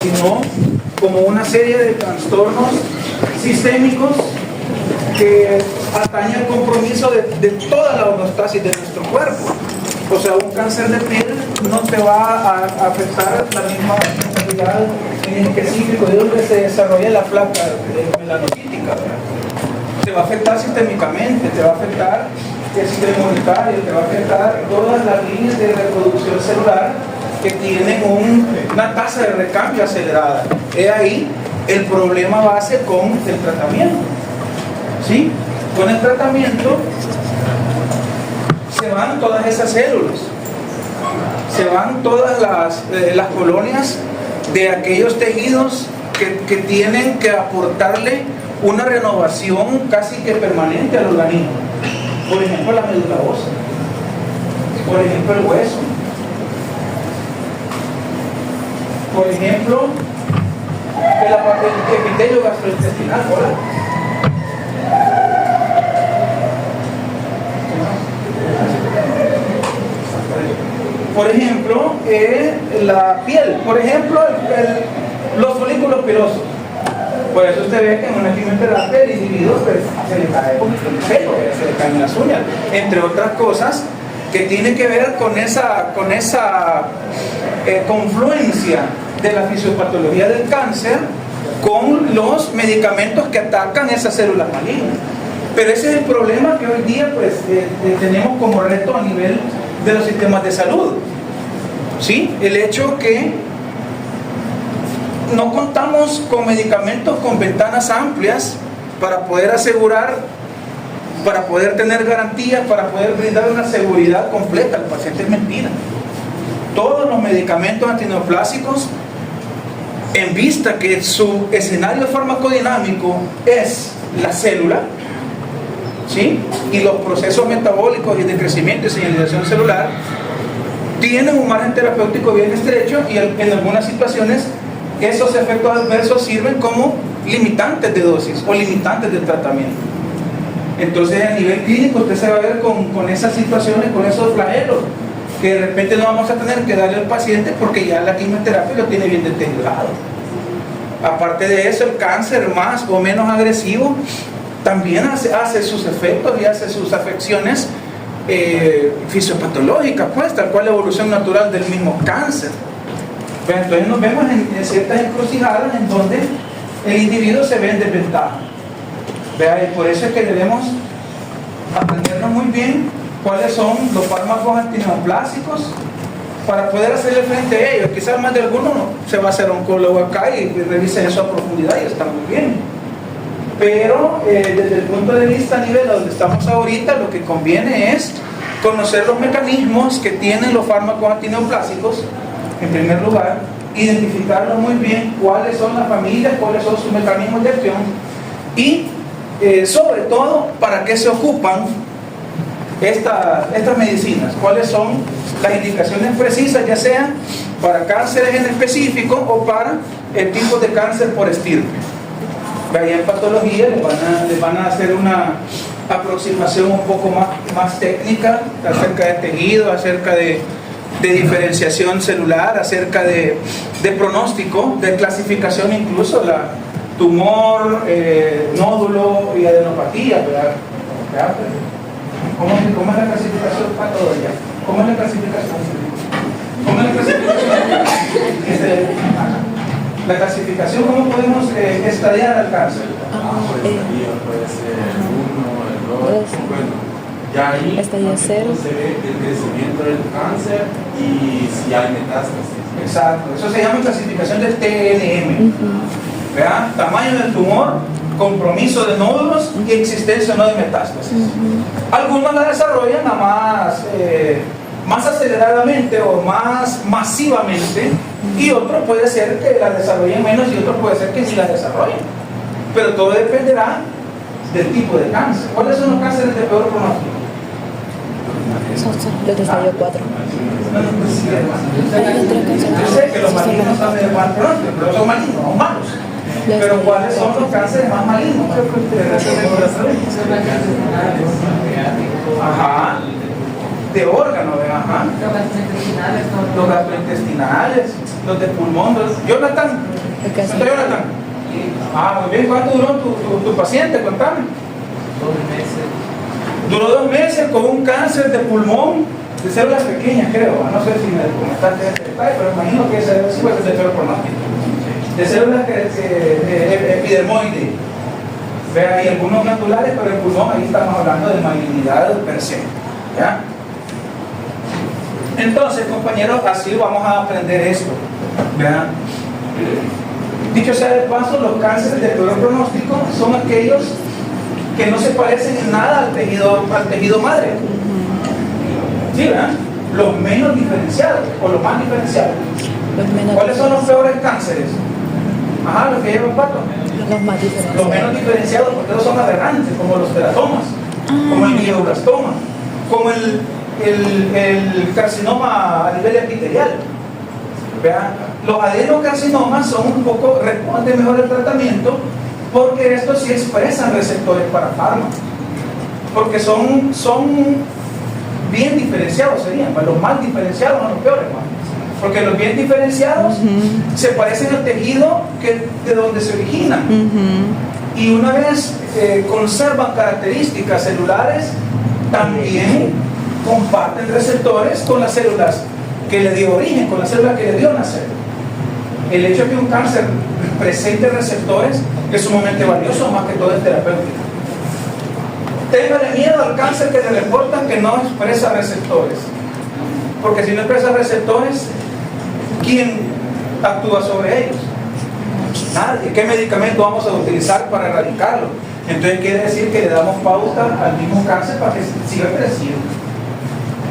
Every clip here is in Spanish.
sino como una serie de trastornos sistémicos que atañe al compromiso de toda la homeostasis de nuestro cuerpo. O sea, un cáncer de piel no te va a afectar la misma calidad en específico de donde se desarrolla la placa melanocítica, ¿verdad? Te va a afectar sistémicamente, te va a afectar el sistema inmunitario, te va a afectar todas las líneas de reproducción celular que tienen una tasa de recambio acelerada. He ahí el problema base con el tratamiento. ¿Sí? Con el tratamiento se van todas esas células, se van todas las colonias de aquellos tejidos que tienen que aportarle una renovación casi que permanente al organismo. Por ejemplo, la médula ósea, por ejemplo, el hueso, por ejemplo, el epitelio gastrointestinal. Por ejemplo, la piel, por ejemplo, los folículos pilosos. Por eso usted ve que en una quimioterapia el individuo pues, se le cae el pelo, se le caen las uñas, entre otras cosas que tiene que ver con esa confluencia de la fisiopatología del cáncer con los medicamentos que atacan esas células malignas. Pero ese es el problema que hoy día pues, tenemos como reto a nivel de los sistemas de salud. ¿Sí? El hecho que no contamos con medicamentos con ventanas amplias para poder asegurar, para poder tener garantías, para poder brindar una seguridad completa al paciente. Es mentira. Todos los medicamentos antineoplásicos, en vista que su escenario farmacodinámico es la célula, ¿sí? Y los procesos metabólicos y de crecimiento y señalización celular, tienen un margen terapéutico bien estrecho y en algunas situaciones esos efectos adversos sirven como limitantes de dosis o limitantes de tratamiento. Entonces a nivel clínico usted se va a ver con esas situaciones, con esos flagelos que de repente no vamos a tener que darle al paciente porque ya la quimioterapia lo tiene bien deteriorado. Aparte de eso, el cáncer más o menos agresivo también hace sus efectos y hace sus afecciones fisiopatológicas, pues, tal cual la evolución natural del mismo cáncer. Pero entonces nos vemos en ciertas encrucijadas en donde el individuo se ve en desventaja. Y por eso es que debemos aprendernos muy bien cuáles son los fármacos antineoplásicos para poder hacerle frente a ellos. Quizás más de alguno se va a hacer oncólogo acá y revise eso a profundidad y está muy bien. Pero desde el punto de vista a nivel donde estamos ahorita, lo que conviene es conocer los mecanismos que tienen los fármacos antineoplásicos, en primer lugar, identificarlos muy bien, cuáles son las familias, cuáles son sus mecanismos de acción y sobre todo para qué se ocupan estas medicinas, cuáles son las indicaciones precisas, ya sea para cánceres en específico o para el tipo de cáncer por estirpe. Ahí en patología les van a hacer una aproximación un poco más técnica acerca de tejido, acerca de diferenciación celular, acerca de pronóstico, de clasificación incluso, tumor, nódulo y adenopatía, ¿verdad? ¿Cómo es la clasificación para todo ya? ¿Cómo es la clasificación? ¿Cómo es la clasificación? La clasificación, ¿cómo podemos estadiar al cáncer? Por estadio puede ser 1, el 2, bueno, ya ahí se ve el crecimiento del cáncer y si hay metástasis. Exacto, eso se llama clasificación del TNM. ¿Verdad? Tamaño del tumor, compromiso de nódulos y existencia o no de metástasis. Algunos la desarrollan más aceleradamente o más masivamente y otros puede ser que la desarrollen menos y otros puede ser que sí la desarrollen. Pero todo dependerá del tipo de cáncer. ¿Cuáles son los cánceres de peor pronóstico? Los de estadio 4. Yo sé que los malignos son de mal pronóstico, pero son malignos, no malos. Pero ¿cuáles son los cánceres más malignos? De órganos, ajá. Los gastrointestinales. los de pulmón. Jonathan, ¿dónde está Jonathan? Ah, muy bien. ¿Cuánto duró tu paciente? Contame. 2 meses. Duró 2 meses con un cáncer de pulmón, de células pequeñas, creo. No sé si me comentaste este detalle, pero imagino que ese es de peor pronóstico. De células epidermoides. Vea, hay algunos naturales, pero el pulmón, ahí estamos hablando de malignidad per se. ¿Ya? Entonces, compañeros, así vamos a aprender esto. ¿Vean? Dicho sea de paso, los cánceres de peor pronóstico son aquellos que no se parecen en nada al tejido madre. ¿Sí, verdad? Los menos diferenciados o los más diferenciados. ¿Cuáles son los peores cánceres? Ajá, los que llevan pato. Los más diferenciados. Los menos diferenciados, porque ellos son aberrantes, como los teratomas, como el glioblastoma, como el carcinoma a nivel epitelial. Vean, los adenocarcinomas son un poco, responden mejor al tratamiento, porque estos sí expresan receptores para fármacos, porque son bien diferenciados, serían, pues los más diferenciados, no los peores, porque los bien diferenciados se parecen al tejido de donde se originan, y una vez conservan características celulares, también comparten receptores con las células que le dio origen, con la célula que le dio nacer. El hecho de que un cáncer presente receptores es sumamente valioso, más que todo es terapéutico. Téngale miedo al cáncer que le reportan que no expresa receptores, porque si no expresa receptores, ¿quién actúa sobre ellos? Nadie. ¿Qué medicamento vamos a utilizar para erradicarlo? Entonces quiere decir que le damos pauta al mismo cáncer para que siga creciendo.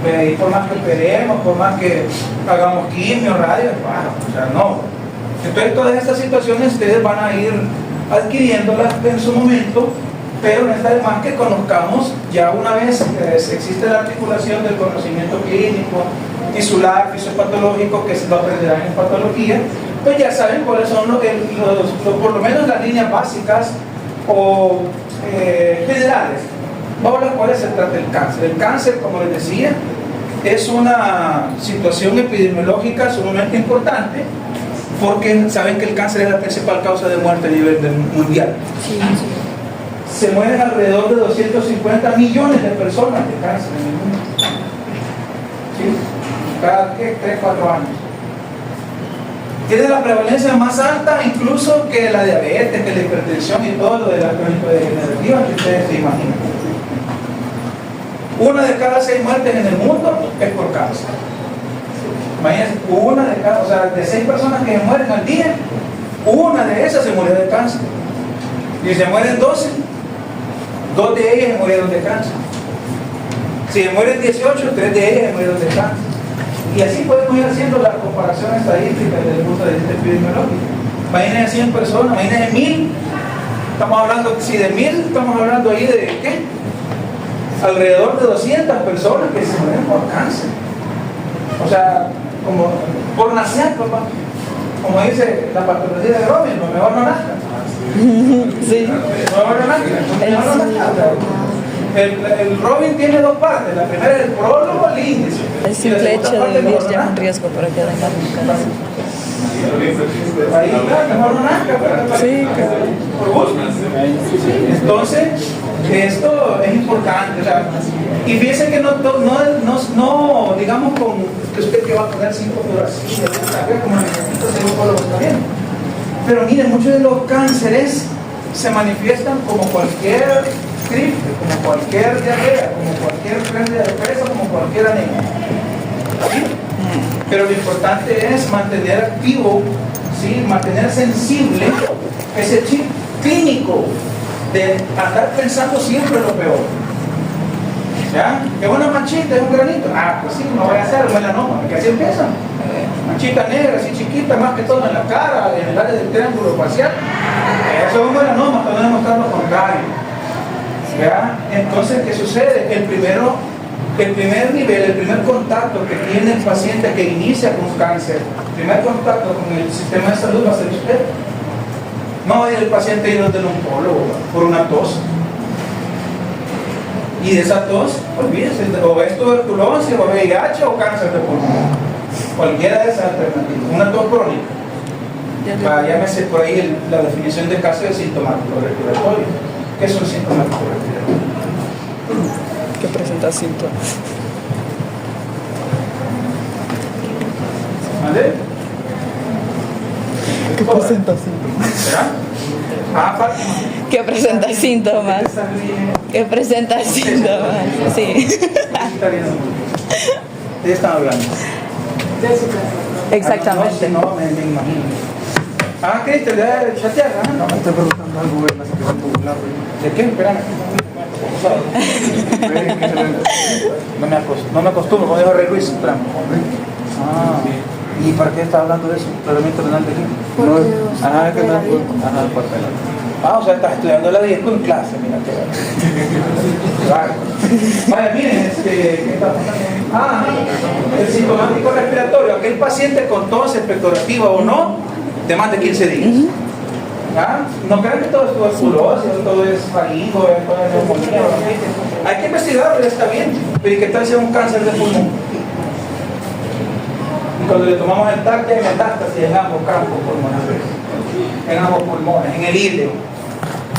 Y por más que operemos, por más que hagamos quimio, radio, o sea, no. Entonces todas estas situaciones ustedes van a ir adquiriéndolas en su momento, pero no está de más que conozcamos, ya una vez existe la articulación del conocimiento clínico, tisular, fisiopatológico, que se lo aprenderán en patología, pues ya saben cuáles son por lo menos las líneas básicas o generales bajo las cuales se trata el cáncer. El cáncer, como les decía, es una situación epidemiológica sumamente importante, porque saben que el cáncer es la principal causa de muerte a nivel mundial. Sí. Se mueren alrededor de 250 millones de personas de cáncer en el mundo. ¿Sí? Cada 3-4 años. Tiene la prevalencia más alta incluso que la diabetes, que la hipertensión y todo lo de la crónico-degenerativa que ustedes se imaginan. 1 de cada 6 muertes en el mundo es por cáncer. Imagínense, 1 de cada, o sea, de 6 personas que mueren al día, 1 de esas se murió de cáncer. Y se mueren 12, 2 de ellas se murieron de cáncer. Si se mueren 18, 3 de ellas se murieron de cáncer. Y así podemos ir haciendo la comparación estadística desde el punto de vista epidemiológico. Imagínense 100 personas, imagínense 1000. Estamos hablando, si de 1000, estamos hablando ahí de ¿qué? Alrededor de 200 personas que se mueren por cáncer. O sea, como por nacer, papá. Como dice la patología de Robin, lo mejor no nazca. Sí. Lo mejor no nazca. El Robin tiene 2 partes. La primera es el prólogo, el índice. El simple hecho de vivir ya es un riesgo para que venga un cáncer. Ahí está, mejor no nazca. Sí, claro. Por gusto. Entonces, esto es importante. O sea, y fíjense que no digamos, con que usted que va a poner 5 fluoresceínas, como el ejemplo de un polo está bien. Pero miren, muchos de los cánceres se manifiestan como cualquier gripe, como cualquier diarrea, como cualquier pérdida de peso, como cualquier anemia. ¿Sí? Pero lo importante es mantener activo, ¿sí? Mantener sensible ese chip clínico de andar pensando siempre lo peor. ¿Ya? Es una manchita, es un granito. Ah, pues sí, no voy a hacer un melanoma, porque así empieza. Manchita negra, así chiquita, más que todo en la cara, en el área del triángulo facial. Eso es un melanoma, para no demostrar lo contrario. ¿Ya? Entonces, ¿qué sucede? El primer nivel, el primer contacto que tiene el paciente que inicia con cáncer, el primer contacto con el sistema de salud va a ser usted. No va a ir el paciente ir del oncólogo por una tos. Y de esa tos, olvídese, o es tuberculosis, o VIH, o cáncer de pulmón. Cualquiera de esas alternativas. Una tos crónica. Llámese por ahí la definición de cáncer sintomático respiratorio. ¿Qué es un sintomático respiratorio? Que presenta síntomas. ¿Vale? Que presenta síntomas. ¿Será? Ah, Fátima. Que presenta síntomas. Que presenta síntomas. Sí. ¿De qué están hablando? Exactamente. No, me imagino. Ah, Cristian, ya chatear, ¿ah? No, me estoy preguntando algo, ¿verdad? Si va a popular, ¿De qué? Espérame. No me acostumbro, como dijo Rey Luis. Espérame. Ah, ¿y para qué está hablando de eso? ¿Tratamiento renal de qué? Ajá, que no. Ajá, por pelado. Ah, o sea, estás estudiando la disco en clase, mira que. Claro. Vaya, miren, ¿qué está pasando? Ah, el sintomático respiratorio, aquel paciente con tos expectorativa o no, de más de 15 días. ¿Ah? No crean que todo es tuberculosis, todo es faringo, todo es neumonía. Hay que investigarlo, ya está bien. Pero ¿y qué tal si es un cáncer de pulmón? Y cuando le tomamos el TAC, hay metástasis en ambos campos pulmonares, en ambos pulmones, en el hígado.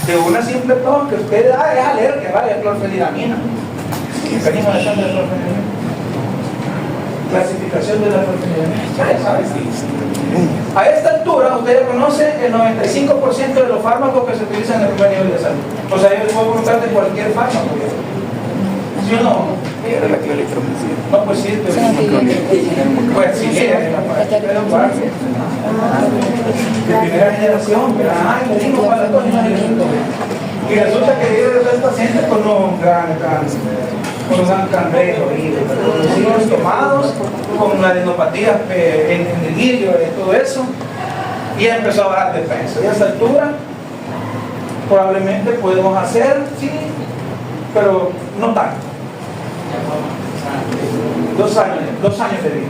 De una simple tos que usted da es alergia, vaya, clorfeniramina. Mecanismo de acción de la clorfeniramina. Clasificación de la clorfeniramina. Ya sabes. A esta altura, usted conoce el 95% de los fármacos que se utilizan en el primer nivel de salud. O sea, yo les puedo preguntar de cualquier fármaco. ¿Sí o no? No, pues sí, pues sí, de primera generación, pero le dimos para todos. Y resulta que vive de los pacientes con un gran cáncer, con un gran cangrejo, con los hígados tomados, con una adenopatía en el hígado y todo eso, y empezó a bajar de peso. Y a esa altura, probablemente podemos hacer, sí, pero no tanto. 2 años de vida.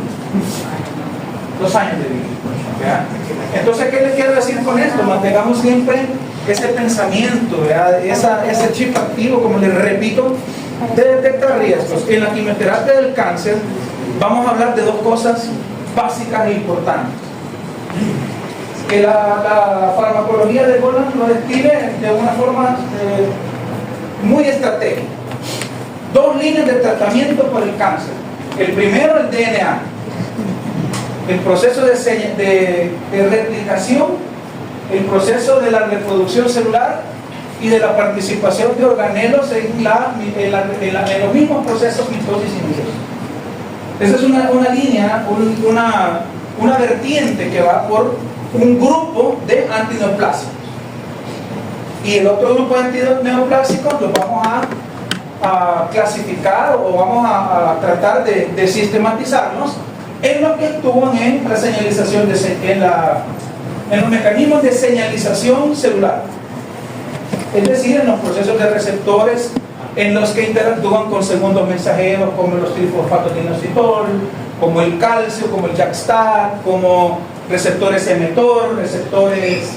2 años de vida. ¿Ya? Entonces, ¿qué les quiero decir con esto? Mantengamos siempre ese pensamiento, ese chip activo, como les repito, de detectar riesgos. En la quimioterapia del cáncer vamos a hablar de 2 cosas básicas e importantes. Que la farmacología de Boland lo describe de una forma muy estratégica. 2 líneas de tratamiento por el cáncer. El primero, el DNA, el proceso de replicación, el proceso de la reproducción celular y de la participación de organelos en los mismos procesos mitosis y meiosis. Esa es una línea, una vertiente que va por un grupo de antineoplásicos. Y el otro grupo de antineoplásicos lo vamos a clasificar o vamos a tratar de sistematizarlos en lo que actúan en la señalización en los mecanismos de señalización celular, es decir, en los procesos de receptores en los que interactúan con segundos mensajeros como los trifosfatodinositol, como el calcio, como el JAK-STAT, como receptores mTOR, receptores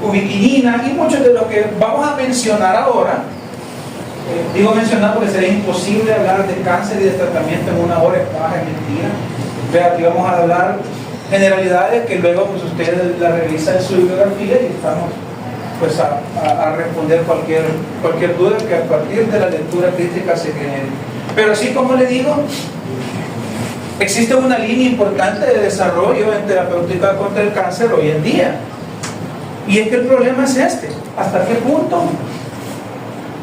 ubiquinina y muchos de los que vamos a mencionar ahora. Digo mencionar porque sería imposible hablar de cáncer y de tratamiento en 1 hora, es baja, es mentira. Vea, aquí vamos a hablar generalidades que luego pues usted la revisa en su bibliografía y estamos pues a responder cualquier duda que a partir de la lectura crítica se genere. Pero sí, como le digo, existe una línea importante de desarrollo en terapéutica contra el cáncer hoy en día. Y es que el problema es este: ¿hasta qué punto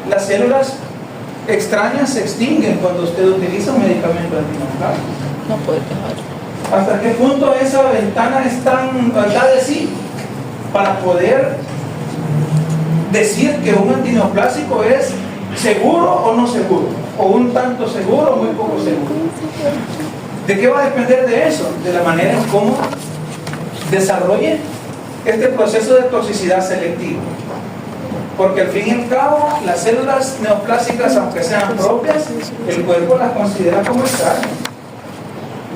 las células extrañas se extinguen cuando usted utiliza un medicamento antineoplásico? No puede dejar. ¿Hasta qué punto esa ventana es tan verdad de sí para poder decir que un antineoplásico es seguro o no seguro? O un tanto seguro o muy poco seguro. ¿De qué va a depender de eso? De la manera en cómo desarrolle este proceso de toxicidad selectiva. Porque al fin y al cabo, las células neoplásicas, aunque sean propias, el cuerpo las considera como extrañas,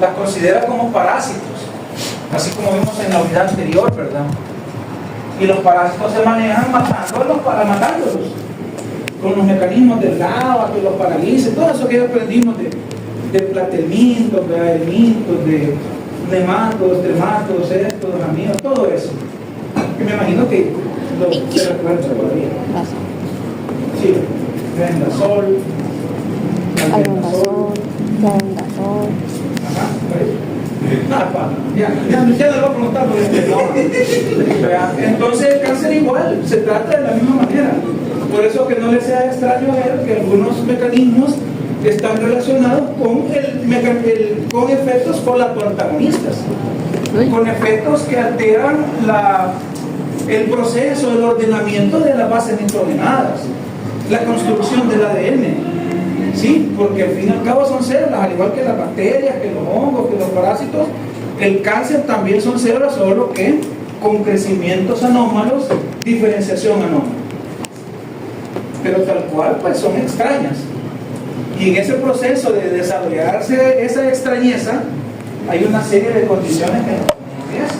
las considera como parásitos, así como vimos en la unidad anterior, ¿verdad? Y los parásitos se manejan matándolos, con los mecanismos del GABA que los paralice, todo eso que ya aprendimos de Platelmintos, de nematos, trematos, estos, amigos, todo eso. Que me imagino que se recuerda todavía. Sí, vendasol, albendazol. Ajá, ya no lo voy a preguntar porque no. Entonces el cáncer igual se trata de la misma manera. Por eso que no les sea extraño ver que algunos mecanismos están relacionados con efectos colateralistas, con efectos que alteran el proceso, el ordenamiento de las bases nitrogenadas, la construcción del ADN. Sí, porque al fin y al cabo son células, al igual que las bacterias, que los hongos, que los parásitos. El cáncer también son células, solo que con crecimientos anómalos, diferenciación anómala. Pero tal cual, pues son extrañas. Y en ese proceso de desarrollarse esa extrañeza, hay una serie de condiciones que nos empiezan.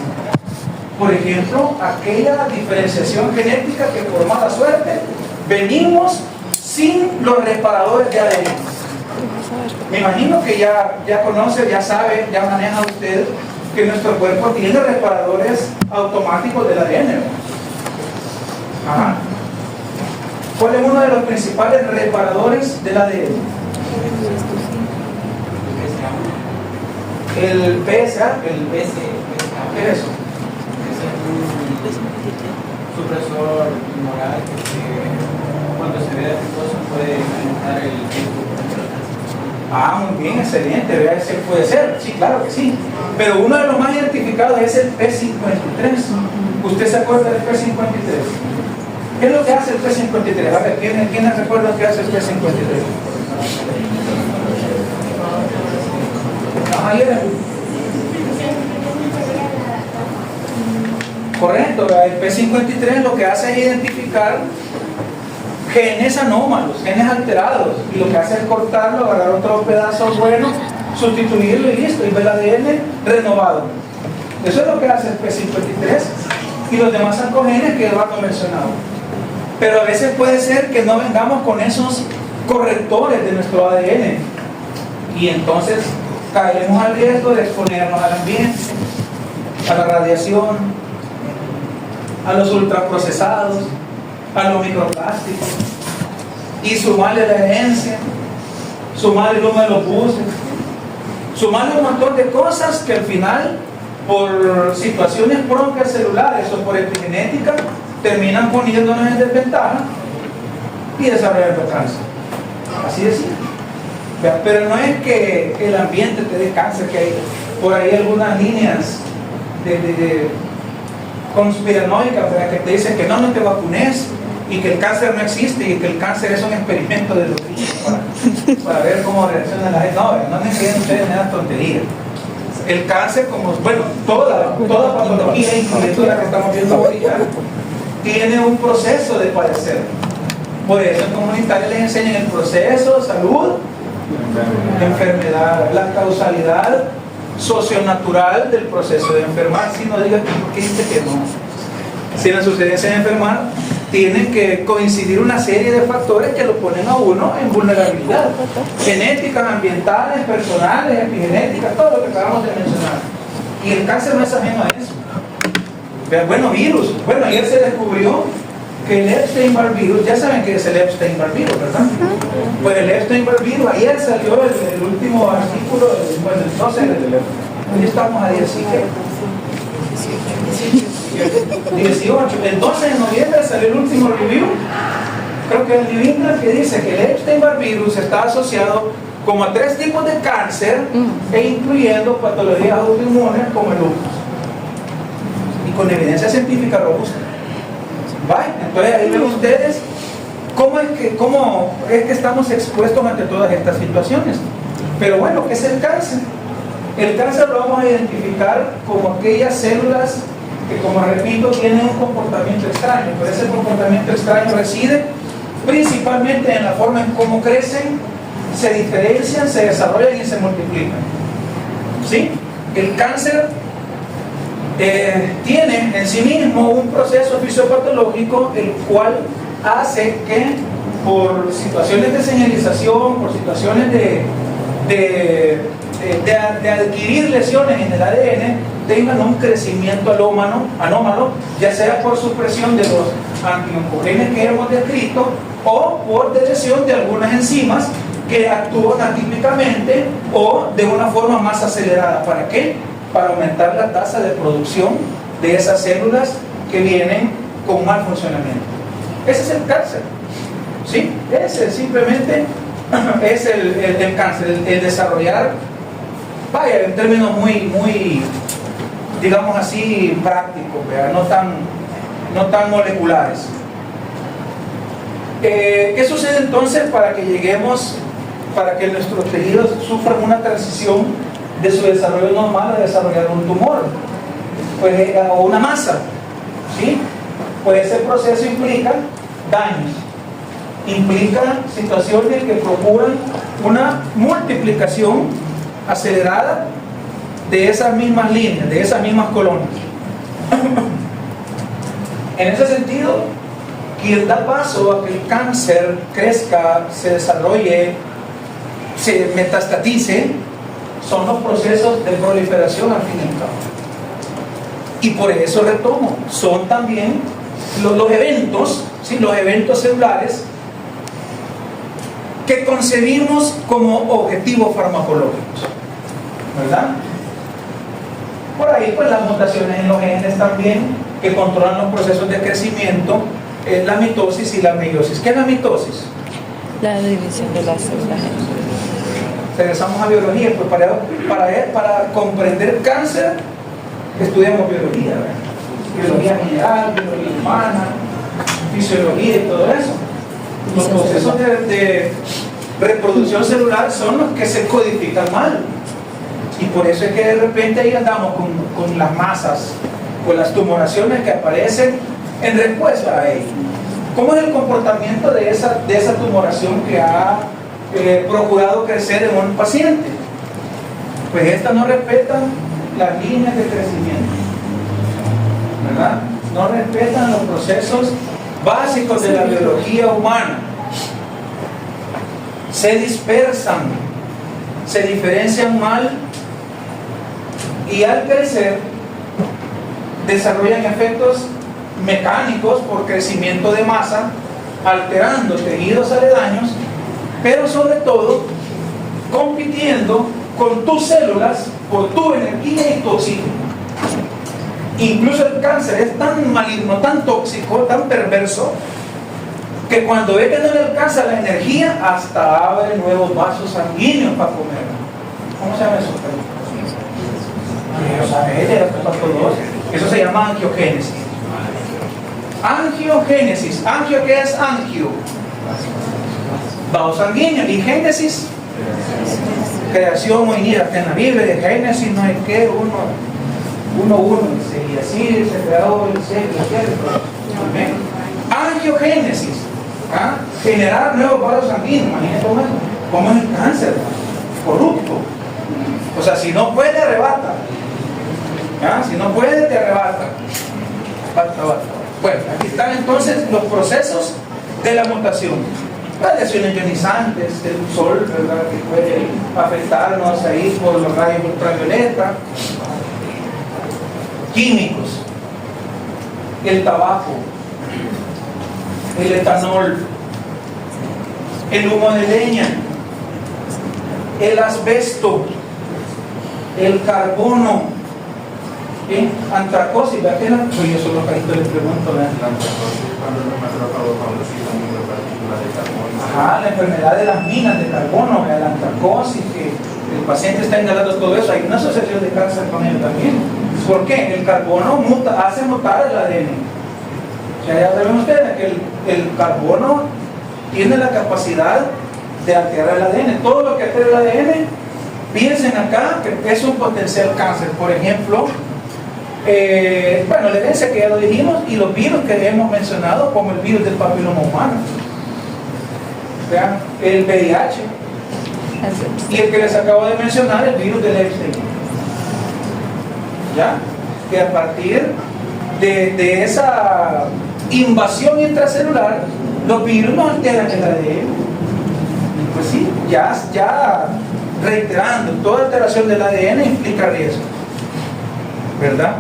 Por ejemplo, aquella diferenciación genética que por mala suerte venimos sin los reparadores de ADN. Me imagino que ya conoce, ya sabe, ya maneja usted que nuestro cuerpo tiene reparadores automáticos del ADN. Ajá. ¿Cuál es uno de los principales reparadores del ADN? El PSA. ¿Qué es eso? Es un supresor tumoral que cuando se ve defectuoso puede aumentar el tiempo de cáncer. Muy bien, excelente, vea, ese puede ser, sí, claro que sí. Pero uno de los más identificados es el P53. ¿Usted se acuerda del P53? ¿Qué es lo que hace el P53? A ver, ¿quiénes recuerdan qué hace el P53? Correcto, el P53 lo que hace es identificar genes anómalos, genes alterados, y lo que hace es cortarlo, agarrar otro pedazo bueno, sustituirlo y listo, y ver el ADN renovado. Eso es lo que hace el P53 y los demás oncogenes que el vato mencionado. Pero a veces puede ser que no vengamos con esos correctores de nuestro ADN y entonces caeremos al riesgo de exponernos al ambiente, a la radiación, a los ultraprocesados, a los microplásticos, y sumarle la herencia, sumarle el humo de los buses, sumarle un montón de cosas que al final, por situaciones broncas celulares o por epigenética, terminan poniéndonos en desventaja y desarrollando cáncer. Así es. Pero no es que el ambiente te dé cáncer, que hay por ahí algunas líneas de conspiranoicas que te dicen que no te vacunes y que el cáncer no existe y que el cáncer es un experimento de los niños para ver cómo reacciona la gente. No me entienden ustedes en esa tontería. El cáncer, como, bueno, toda patología, incluyendo la que estamos viendo ahorita, tiene un proceso de padecer. Por eso en comunitaria les enseñan el proceso, salud, enfermedad, la causalidad socionatural del proceso de enfermar. Si no diga por qué dice que no. Si la sucedencia de enfermar, tienen que coincidir una serie de factores que lo ponen a uno en vulnerabilidad. Genéticas, ambientales, personales, epigenéticas, todo lo que acabamos de mencionar. Y el cáncer no es ajeno a eso. Bueno, virus. Bueno, ayer se descubrió que el Epstein-Barr virus, ya saben que es el Epstein-Barr virus, ¿verdad? Pues el Epstein-Barr virus, ayer salió el último artículo, bueno, entonces, hoy estamos a 18. El 12 de noviembre salió el último review, creo que el New England, que dice que el Epstein-Barr virus está asociado como a 3 tipos de cáncer e incluyendo patologías autoinmunes como el lupus. Y con evidencia científica robusta. ¿Vale? Entonces ahí ven ustedes cómo es que estamos expuestos ante todas estas situaciones. Pero bueno, ¿qué es el cáncer? El cáncer lo vamos a identificar como aquellas células que, como repito, tienen un comportamiento extraño. Pero ese comportamiento extraño reside principalmente en la forma en cómo crecen, se diferencian, se desarrollan y se multiplican. ¿Sí? El cáncer tiene en sí mismo un proceso fisiopatológico el cual hace que por situaciones de señalización, por situaciones de de adquirir lesiones en el ADN tengan un crecimiento anómalo, ya sea por supresión de los antioncogenes que hemos descrito o por detección de algunas enzimas que actúan atípicamente o de una forma más acelerada. ¿Para qué? Para aumentar la tasa de producción de esas células que vienen con mal funcionamiento. Ese es el cáncer, ¿sí? Ese simplemente es el cáncer, el desarrollar, vaya, en términos muy digamos así, prácticos, no tan moleculares. ¿Qué sucede entonces para que nuestros tejidos sufran una transición de su desarrollo normal a desarrollar un tumor? Pues, o una masa, ¿sí? Pues ese proceso implica daños, implica situaciones que procuran una multiplicación acelerada de esas mismas líneas, de esas mismas colonias. En ese sentido, quien da paso a que el cáncer crezca, se desarrolle, se metastatice, son los procesos de proliferación al fin y al cabo. Y por eso retomo, son también los eventos, ¿sí? Los eventos celulares que concebimos como objetivos farmacológicos, ¿verdad? Por ahí pues las mutaciones en los genes también que controlan los procesos de crecimiento, la mitosis y la meiosis. ¿Qué es la mitosis? La división de las células. Regresamos a biología, pues para comprender cáncer estudiamos biología, ¿verdad? Biología general, biología humana, fisiología y todo eso. Los procesos de reproducción celular son los que se codifican mal. Y por eso es que de repente ahí andamos con las masas, con las tumoraciones que aparecen en respuesta a ello. ¿Cómo es el comportamiento de esa tumoración que ha procurado crecer en un paciente? Pues estas no respetan las líneas de crecimiento, ¿verdad? No respetan los procesos básicos de la biología humana. Se dispersan, se diferencian mal y al crecer desarrollan efectos mecánicos por crecimiento de masa, alterando tejidos aledaños, pero sobre todo compitiendo con tus células por tu energía y tu oxígeno. Incluso el cáncer es tan maligno, tan tóxico, tan perverso, que cuando ve que no le alcanza la energía, hasta abre nuevos vasos sanguíneos para comer. ¿Cómo se llama eso? Eso se llama angiogénesis. Angiogénesis. ¿Angio qué es angio? Vaso sanguíneo. ¿Y génesis? Creación o inicio. En la Biblia de Génesis no hay que uno y así se creó el cielo y la tierra. Angiogénesis. ¿Ah? Generar nuevos vasos sanguíneos. Imagínate cómo es el cáncer, corrupto. O sea, si no puede, arrebata. ¿Ah? Si no puede, te arrebata. Bueno, aquí están entonces los procesos de la mutación. Radiaciones ionizantes del sol, ¿verdad? Que puede afectarnos ahí por los rayos ultravioleta. Químicos. El tabaco, el etanol, el humo de leña, el asbesto, el carbono, antracosis. ¿Verdad que yo solo carito les pregunto? Ajá, la enfermedad de las minas de carbono, la antracosis, que el paciente está inhalando todo eso. Hay una asociación de cáncer con ello también. ¿Por qué? El carbono hace mutar el ADN. O sea, ya saben ustedes que el carbono tiene la capacidad de alterar el ADN. Todo lo que altera el ADN, piensen acá que es un potencial cáncer. Por ejemplo, la herencia que ya lo dijimos, y los virus que hemos mencionado, como el virus del papiloma humano. Vean, el VIH y el que les acabo de mencionar, el virus del Epstein. ¿Ya? Que a partir de esa invasión intracelular, los virus no alteran el ADN. Pues sí, ya reiterando, toda alteración del ADN implica riesgo, ¿verdad?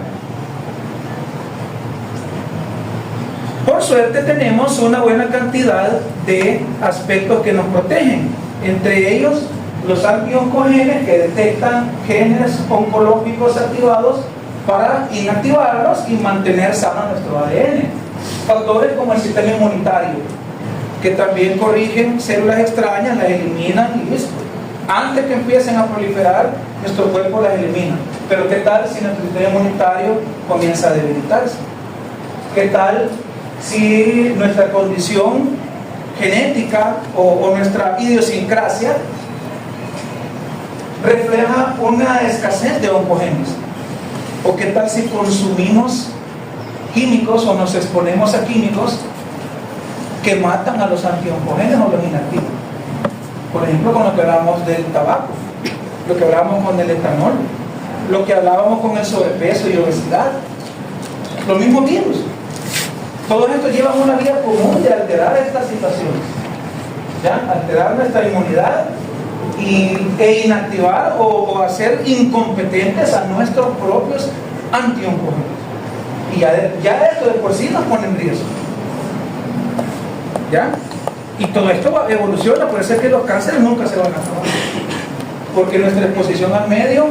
Por suerte tenemos una buena cantidad de aspectos que nos protegen, entre ellos los antioncogenes que detectan genes oncológicos activados para inactivarlos y mantener sano nuestro ADN. Factores como el sistema inmunitario, que también corrigen células extrañas, las eliminan y listo. Antes que empiecen a proliferar, nuestro cuerpo las elimina. Pero ¿qué tal si nuestro sistema inmunitario comienza a debilitarse? ¿Qué tal si nuestra condición genética o nuestra idiosincrasia refleja una escasez de oncogenes? ¿O qué tal si consumimos químicos o nos exponemos a químicos que matan a los antioncogenes o los inactivos? Por ejemplo, con lo que hablábamos del tabaco, lo que hablábamos con el etanol, lo que hablábamos con el sobrepeso y obesidad, los mismos virus. Todo esto lleva una vía común de alterar estas situaciones, ¿ya? Alterar nuestra inmunidad e inactivar o hacer incompetentes a nuestros propios antioncogenes. Y ya esto de por sí nos pone en riesgo, ¿ya? Y todo esto evoluciona, por eso es que los cánceres nunca se van a acabar, porque nuestra exposición al medio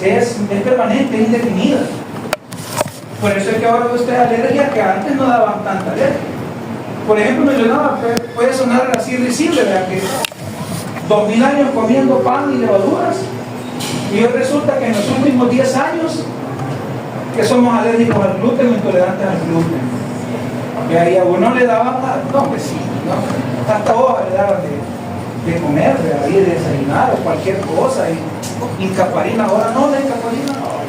es permanente, es indefinida. Por eso es que ahora usted alergia que antes no daban tanta alergia. Por ejemplo, mencionaba, puede sonar así risible, ¿verdad? Que 2000 años comiendo pan y levaduras, y hoy resulta que en los últimos 10 años que somos alérgicos al gluten o intolerantes al gluten. Y ahí a uno le daban, no, pues sí, ¿no? Hasta hojas le daban de comer, de desayunar o cualquier cosa, y incaparina, ahora no, la incaparina no.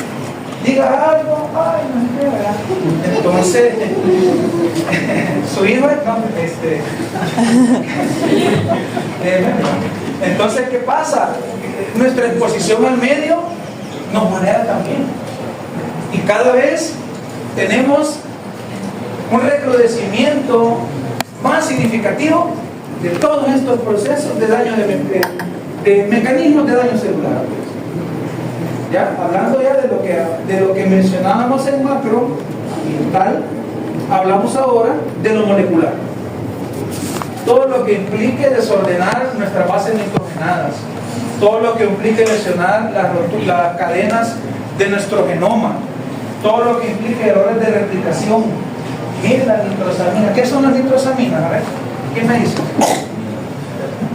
Diga algo, ay, no sé, ¿verdad? Entonces, su hijo es, no, entonces, ¿qué pasa? Nuestra exposición al medio nos vulnera también. Y cada vez tenemos un recrudecimiento más significativo de todos estos procesos de daño de mecanismos de daño celular. Ya, hablando ya de lo que mencionábamos en macro ambiental, hablamos ahora de lo molecular. Todo lo que implique desordenar nuestras bases nitrogenadas, todo lo que implique lesionar las cadenas de nuestro genoma, todo lo que implique errores de replicación. Miren las nitrosaminas. ¿Qué son las nitrosaminas? A ver, ¿quién me dice?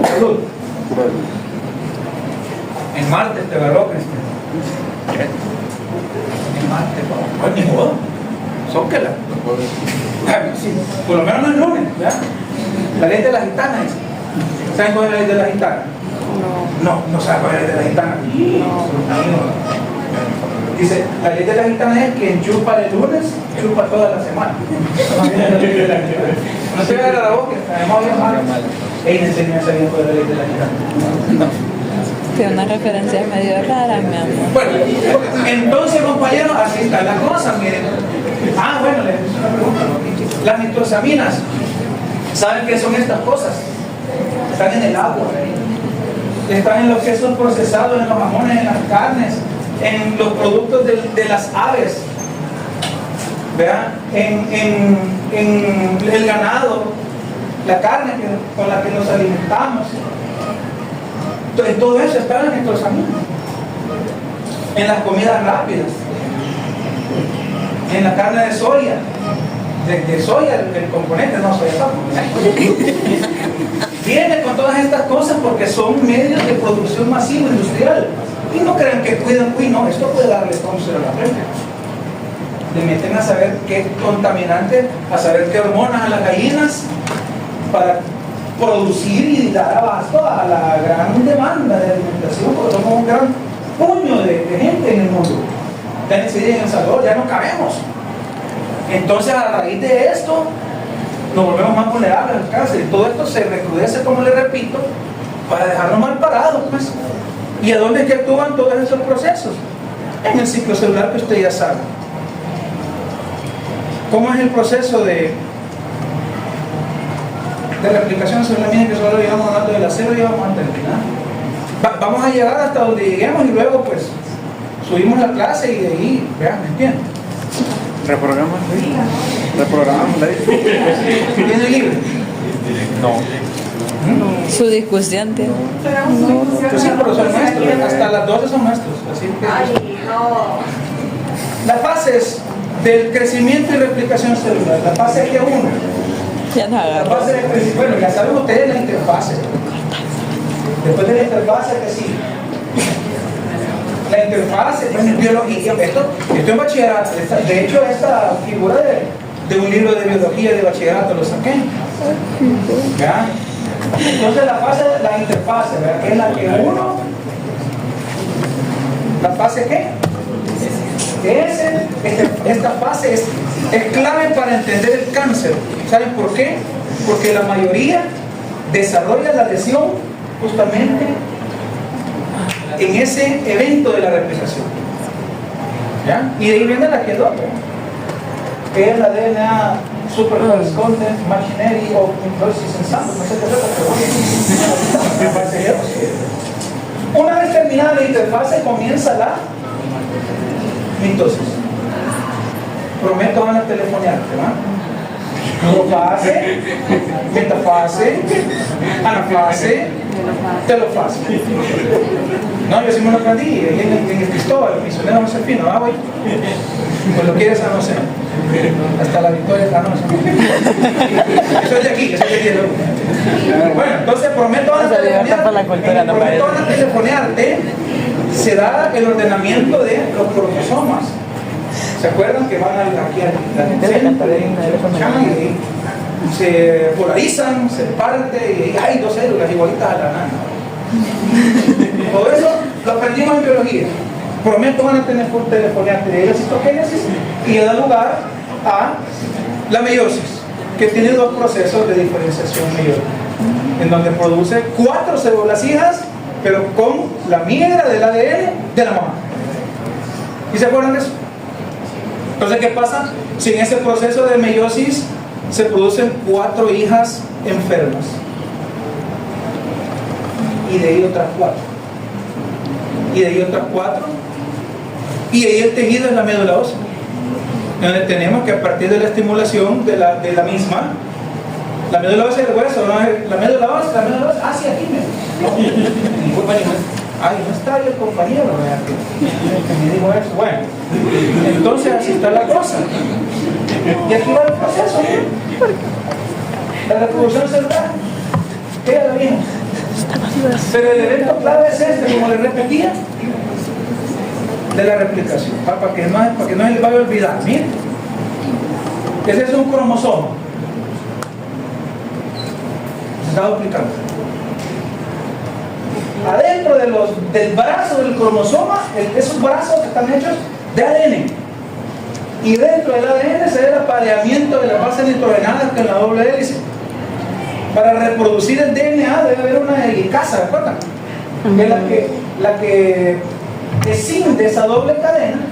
Salud. En martes te agarró, Cristian. En martes, no, ni modo. Sóquela. Sí, por lo menos no es lunes, ¿ya? La ley de las gitanas. ¿Saben cuál es la ley de las gitanas? No saben cuál es la ley de las gitanas. No. Dice, la ley de las gitanas es quien chupa el lunes, chupa toda la semana. No se vea la boca, además bien mal. Ella enseñó esa bien de la ley de las gitanas. Tiene una referencia medio rara, mi amor. Bueno, entonces, compañeros, así está la cosa, miren. Bueno, les hice una pregunta. Las nitrosaminas, ¿saben qué son estas cosas? Están en el agua, están en los quesos procesados, en los jamones, en las carnes, en los productos de las aves, ¿vean? En el ganado, la carne con la que nos alimentamos. Entonces, todo eso está en nitrosaminas. En las comidas rápidas, en la carne de soya, de soya, el componente, no soya, viene con todas estas cosas porque son medios de producción masiva industrial. Y no crean que cuidan, no, esto puede darle cáncer a la frente. Le meten a saber qué contaminante, a saber qué hormonas a las gallinas para producir y dar abasto a la gran demanda de alimentación, porque somos un gran puño de gente en el mundo. Ya en El Salvador ya no cabemos. Entonces, a raíz de esto, nos volvemos más vulnerables al cáncer. Y todo esto se recrudece, como les repito, para dejarnos mal parados, pues. ¿Y a dónde es que actúan todos esos procesos? En el ciclo celular, que usted ya sabe. ¿Cómo es el proceso de replicación celular? Miren que solo llevamos hablando de la célula y vamos a terminar. Vamos a llegar hasta donde lleguemos y luego pues subimos la clase y de ahí, vean, ¿me entienden? Reprogramamos la ¿Tiene libre? Su discusión tiene. Sí, pero son maestros, hasta las 12 son maestros. Así que las fases del crecimiento y replicación celular, la fase G1. Ya no La agarró. fase de crecimiento, bueno, ya saben ustedes la interfase. Después de la interfase, ¿qué sigue? La interfase, pues en biología, esto en bachillerato, de hecho esta figura de un libro de biología de bachillerato lo saqué. ¿Ya? Entonces la fase, la interfase, ¿verdad? Que es la que uno, la fase ¿qué? Esta fase es clave para entender el cáncer. ¿Saben por qué? Porque la mayoría desarrolla la lesión justamente en ese evento de la replicación. ¿Ya? Y de ahí viene la G2, que es la DNA Superfast Content Machinery of Impulses Ensemble. No sé qué es eso. Una vez terminada la interfase comienza la mitosis. Prometo van a telefonear, ¿verdad? Profase, metafase, anafase, telofase. No, yo sí me lo aprendí en el Cristóbal, el misionero Josefino, ¿ah, güey? Pues lo quieres a no ser. Hasta la victoria canosa. Eso es de aquí, eso es de aquí. Bueno, entonces prometo van a telefonearte. Se da el ordenamiento de los cromosomas. ¿Se acuerdan que van aquí al centro y se polarizan, se parte y hay dos células igualitas a la nana? Todo eso lo aprendimos en biología. Prometo van a tener por telefonearte de la citogénesis y da lugar a la meiosis, que tiene dos procesos de diferenciación mayor, en donde produce 4 células hijas, pero con la migra del ADN de la mamá. ¿Y se acuerdan de eso? Entonces, ¿qué pasa? Si en ese proceso de meiosis se producen 4 hijas enfermas y de ahí otras 4 y de ahí otras 4 y ahí el tejido es la médula ósea, donde tenemos que a partir de la estimulación de la misma, la médula ósea del hueso, ¿no? La médula ósea, sí, aquí ay, no está ahí el compañero, ¿verdad? Que me dijo eso. Bueno, entonces así está la cosa. Y aquí va el proceso, ¿no? La reproducción celular. ¿Qué ya lo vimos? Pero el evento clave es este, como les repetía, de la replicación. Para que no se les vaya a olvidar. Miren, ese es un cromosoma. Se está duplicando. Adentro del brazo del cromosoma, esos brazos que están hechos de ADN. Y dentro del ADN se da el apareamiento de las bases nitrogenadas con la doble hélice. Para reproducir el DNA debe haber una helicasa, ¿recuerdan? Que es la que descinde esa doble cadena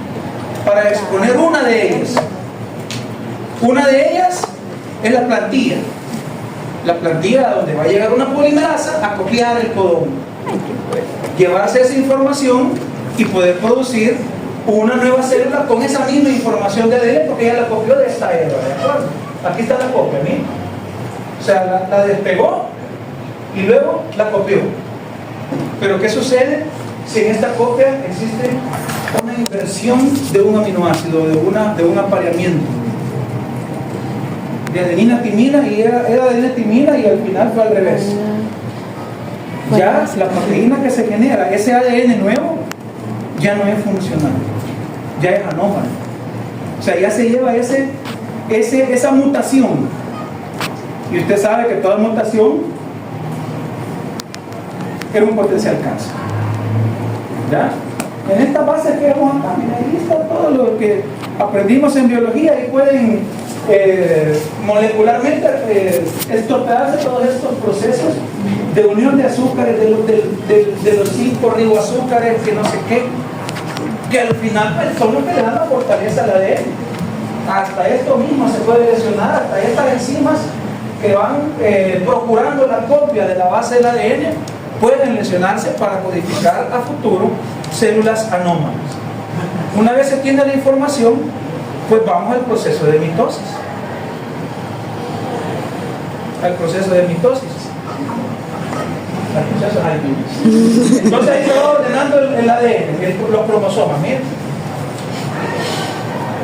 para exponer una de ellas. Una de ellas es la plantilla. La plantilla donde va a llegar una polimerasa a copiar el codón, llevarse esa información y poder producir una nueva célula con esa misma información de ADN, porque ya la copió de esta hebra, ¿de acuerdo? Aquí está la copia, ¿sí? O sea, la despegó y luego la copió. Pero ¿qué sucede si en esta copia existe una inversión de un aminoácido, de un apareamiento? De adenina timina, y era adenina timina y al final fue al revés. Ya la proteína que se genera, ese ADN nuevo, ya no es funcional, ya es anómalo. O sea, ya se lleva esa mutación. Y usted sabe que toda mutación es un potencial cáncer. ¿Ya? En esta base que vamos acá, mira, ahí está todo lo que aprendimos en biología y pueden molecularmente estropearse todos estos procesos de unión de azúcares, de los 5 riboazúcares, que no sé qué, que al final pues, son los que le dan la fortaleza al ADN. Hasta esto mismo se puede lesionar, hasta estas enzimas que van procurando la copia de la base del ADN pueden lesionarse para codificar a futuro células anómalas. Una vez se tiene la información, pues vamos al proceso de mitosis. Al proceso de mitosis. Entonces ahí se va ordenando el ADN, los cromosomas, miren.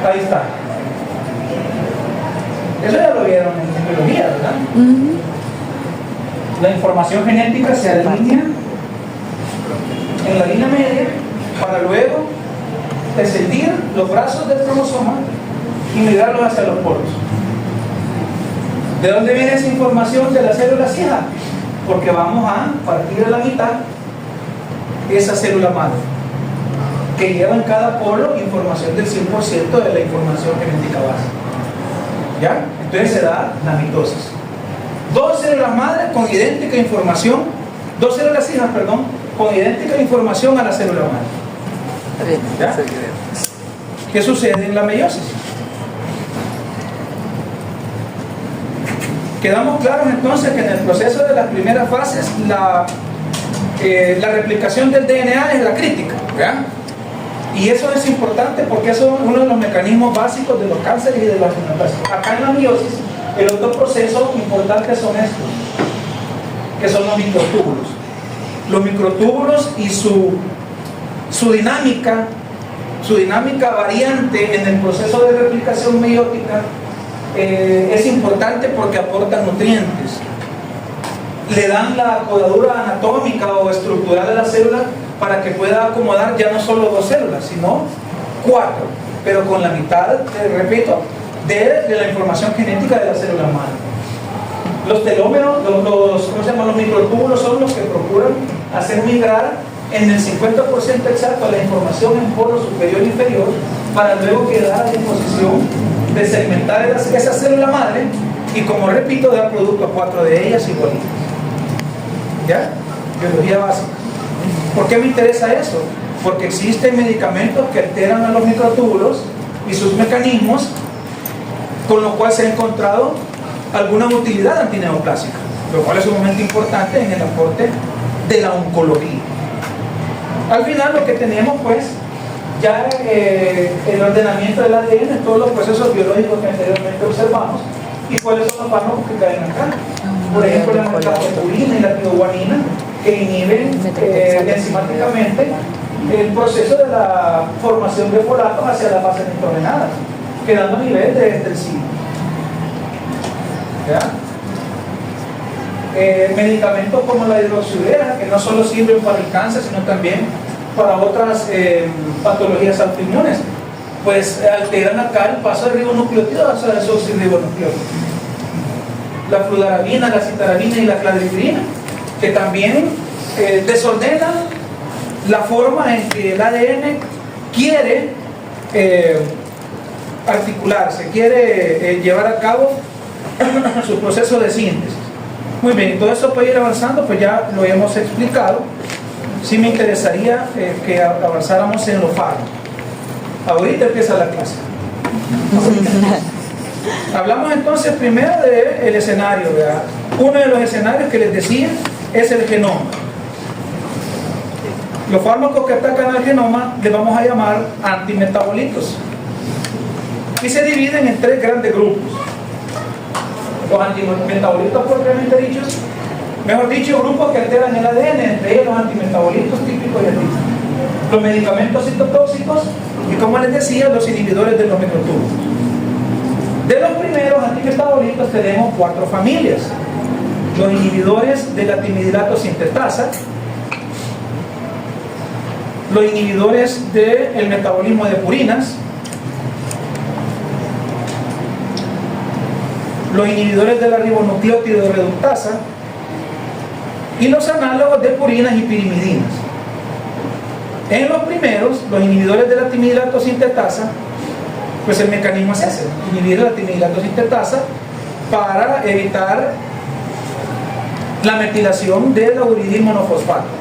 Ahí está. Eso ya lo vieron en biología, ¿verdad? La información genética se alinea en la línea media para luego descendir los brazos del cromosoma y migrarlos hacia los polos. ¿De dónde viene esa información de las células hijas? Porque vamos a partir de la mitad esa célula madre, que lleva en cada polo información del 100% de la información genética base. ¿Ya? Entonces se da la mitosis. Dos células madres con idéntica información, dos células hijas, perdón, con idéntica información a la célula madre. ¿Ya? ¿Qué sucede en la meiosis? Quedamos claros entonces que en el proceso de las primeras fases la replicación del DNA es la crítica, ¿ya? Y eso es importante porque eso es uno de los mecanismos básicos de los cánceres y de las mutaciones. Acá en la meiosis, el otro proceso importante son estos, que son los microtúbulos. Los microtúbulos y su dinámica variante en el proceso de replicación meiótica es importante porque aportan nutrientes. Le dan la codadura anatómica o estructural de la célula para que pueda acomodar ya no solo dos células, sino 4, pero con la mitad, repito, de la información genética de la célula madre. Los telómeros, los microtúbulos son los que procuran hacer migrar en el 50% exacto la información en polo superior e inferior para luego quedar a disposición de segmentar esa célula madre y, como repito, dar producto a 4 de ellas igualitas. ¿Ya? Biología básica. ¿Por qué me interesa eso? Porque existen medicamentos que alteran a los microtúbulos y sus mecanismos, con lo cual se ha encontrado alguna utilidad antineoplásica, lo cual es sumamente importante en el aporte de la oncología. Al final lo que tenemos, pues, ya el ordenamiento del ADN, todos los procesos biológicos que anteriormente observamos, y cuáles son los fármacos que caen acá. Por ejemplo, la metacopurina y la tioguanina, que inhiben enzimáticamente el proceso de la formación de folatos hacia las bases nitrogenadas, quedando a nivel de estricina. Medicamentos como la hidroxiurera, que no solo sirven para el cáncer, sino también para otras patologías autoinmunes, pues alteran acá el paso de ribonucleótidos a desoxirribonucleótidos. La fludarabina, la citarabina y la cladribina, que también desordenan la forma en que el ADN quiere articularse, quiere llevar a cabo su proceso de síntesis. Muy bien, todo esto puede ir avanzando, pues ya lo hemos explicado. Sí me interesaría que avanzáramos en los fármacos. Ahorita empieza la clase. Hablamos entonces primero del escenario, ¿verdad? Uno de los escenarios que les decía es el genoma. Los fármacos que atacan al genoma les vamos a llamar antimetabolitos y se dividen en 3 grandes grupos. Los antimetabolitos propiamente dichos, mejor dicho, grupos que alteran el ADN, entre ellos los antimetabolitos típicos y atípicos, los medicamentos citotóxicos y, como les decía, los inhibidores de los microtúbulos. De los primeros antimetabolitos tenemos 4 familias: los inhibidores de la timidilato sintetasa, los inhibidores del metabolismo de purinas, los inhibidores de la ribonucleótido reductasa y los análogos de purinas y pirimidinas. En los primeros, los inhibidores de la timidilato sintetasa, pues el mecanismo es ese: inhibir la timidilato sintetasa para evitar la metilación del uridil monofosfato.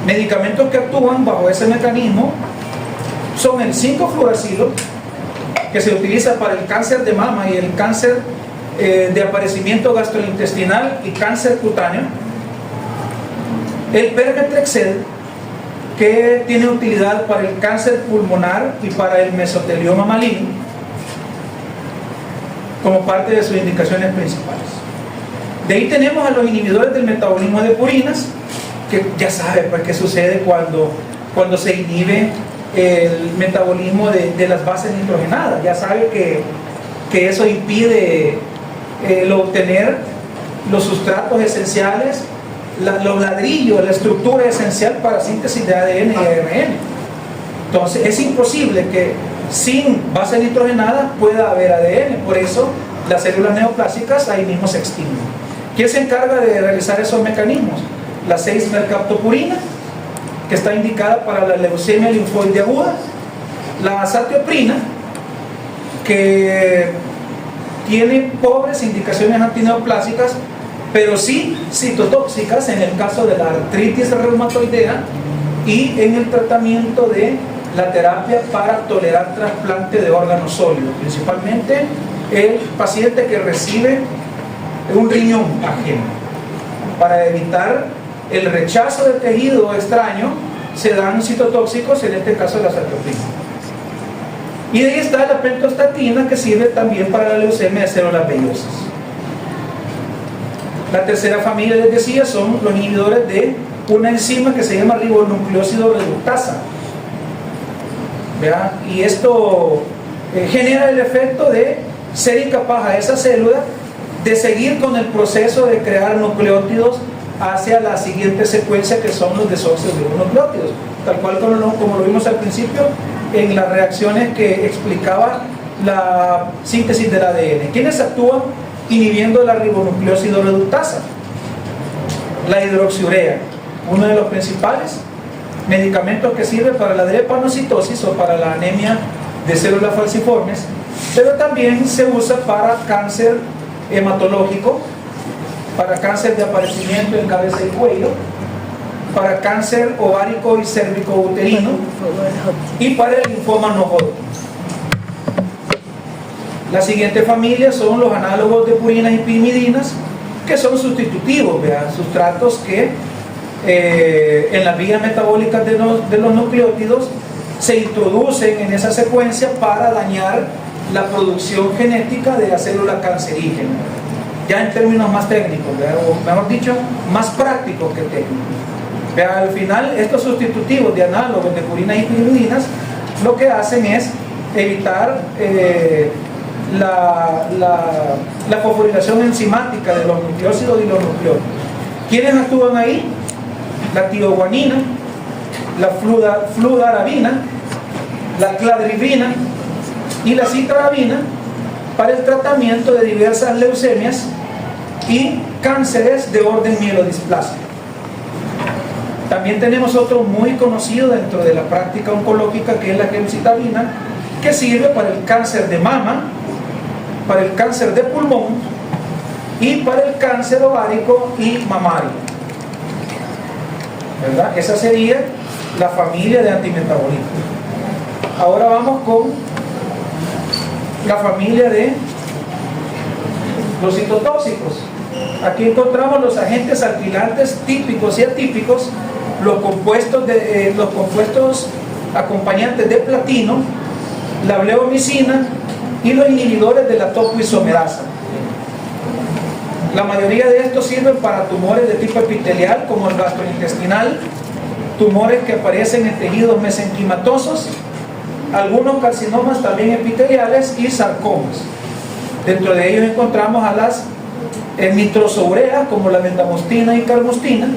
Medicamentos que actúan bajo ese mecanismo son el 5-fluoracilo, que se utiliza para el cáncer de mama y el cáncer de aparecimiento gastrointestinal y cáncer cutáneo. El Permetrexed, que tiene utilidad para el cáncer pulmonar y para el mesotelioma maligno, como parte de sus indicaciones principales. De ahí tenemos a los inhibidores del metabolismo de purinas, que ya sabe pues qué sucede cuando se inhibe el metabolismo de las bases nitrogenadas. Ya sabe que eso impide el obtener los sustratos esenciales, los ladrillos, la estructura esencial para síntesis de ADN y ARN. Entonces es imposible que sin base nitrogenada pueda haber ADN. Por eso las células neoplásicas ahí mismo se extinguen. ¿Quién se encarga de realizar esos mecanismos? La 6-mercaptopurina, que está indicada para la leucemia linfoide aguda, la azatioprina, que tiene pobres indicaciones antineoplásicas, pero sí citotóxicas en el caso de la artritis reumatoidea y en el tratamiento de la terapia para tolerar trasplante de órganos sólidos, principalmente el paciente que recibe un riñón ajeno. Para evitar el rechazo del tejido extraño, se dan citotóxicos, en este caso la azatioprina. Y de ahí está la pentostatina, que sirve también para la leucemia de células vellosas. La tercera familia, les decía, son los inhibidores de una enzima que se llama ribonucleósido reductasa. ¿Vean? Y esto genera el efecto de ser incapaz a esa célula de seguir con el proceso de crear nucleótidos hacia la siguiente secuencia, que son los desoxirribonucleótidos, tal cual como lo vimos al principio en las reacciones que explicaba la síntesis del ADN. ¿Quiénes actúan inhibiendo la ribonucleósido reductasa? La hidroxiurea, uno de los principales medicamentos que sirve para la drepanocitosis o para la anemia de células falciformes, pero también se usa para cáncer hematológico, para cáncer de aparecimiento en cabeza y cuello, para cáncer ovárico y cérvico-uterino y para el linfoma no Hodgkin. La siguiente familia son los análogos de purinas y pimidinas, que son sustitutivos, ¿vean? Sustratos que en las vías metabólicas de los nucleótidos se introducen en esa secuencia para dañar la producción genética de la célula cancerígena, ya en términos más técnicos, ¿vean? O mejor dicho, más prácticos que técnicos. Vean, al final estos sustitutivos de análogos de purinas y pimidinas lo que hacen es evitar la fosforilación enzimática de los nucleósidos y los nucleótidos. ¿Quiénes actúan ahí? La tioguanina, la fludarabina, la cladribina y la citarabina para el tratamiento de diversas leucemias y cánceres de orden mielodisplásico. También tenemos otro muy conocido dentro de la práctica oncológica, que es la gemcitabina, que sirve para el cáncer de mama, para el cáncer de pulmón y para el cáncer ovárico y mamario, ¿verdad? Esa sería la familia de antimetabolismos. Ahora vamos con la familia de los citotóxicos. Aquí encontramos los agentes alquilantes típicos y atípicos, los compuestos acompañantes de platino, la bleomicina y los inhibidores de la topoisomerasa. La mayoría de estos sirven para tumores de tipo epitelial, como el gastrointestinal, tumores que aparecen en tejidos mesenquimatosos, algunos carcinomas también epiteliales y sarcomas. Dentro de ellos encontramos a las nitrosoureas, como la bendamostina y carmostina,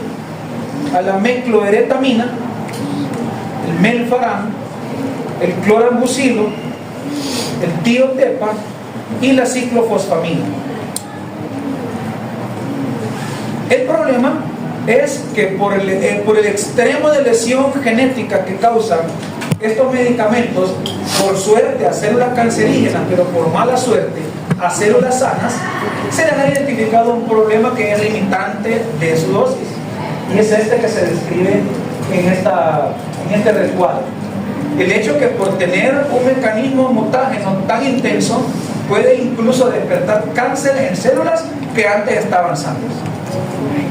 a la mecloeretamina, el melfarán, el clorambucilo, el tiotepa y la ciclofosfamina. El problema es que por el extremo de lesión genética que causan estos medicamentos, por suerte a células cancerígenas, pero por mala suerte a células sanas, se les ha identificado un problema que es limitante de su dosis, y es este que se describe en este recuadro. El hecho que por tener un mecanismo mutágeno tan intenso, puede incluso despertar cáncer en células que antes estaban sanas.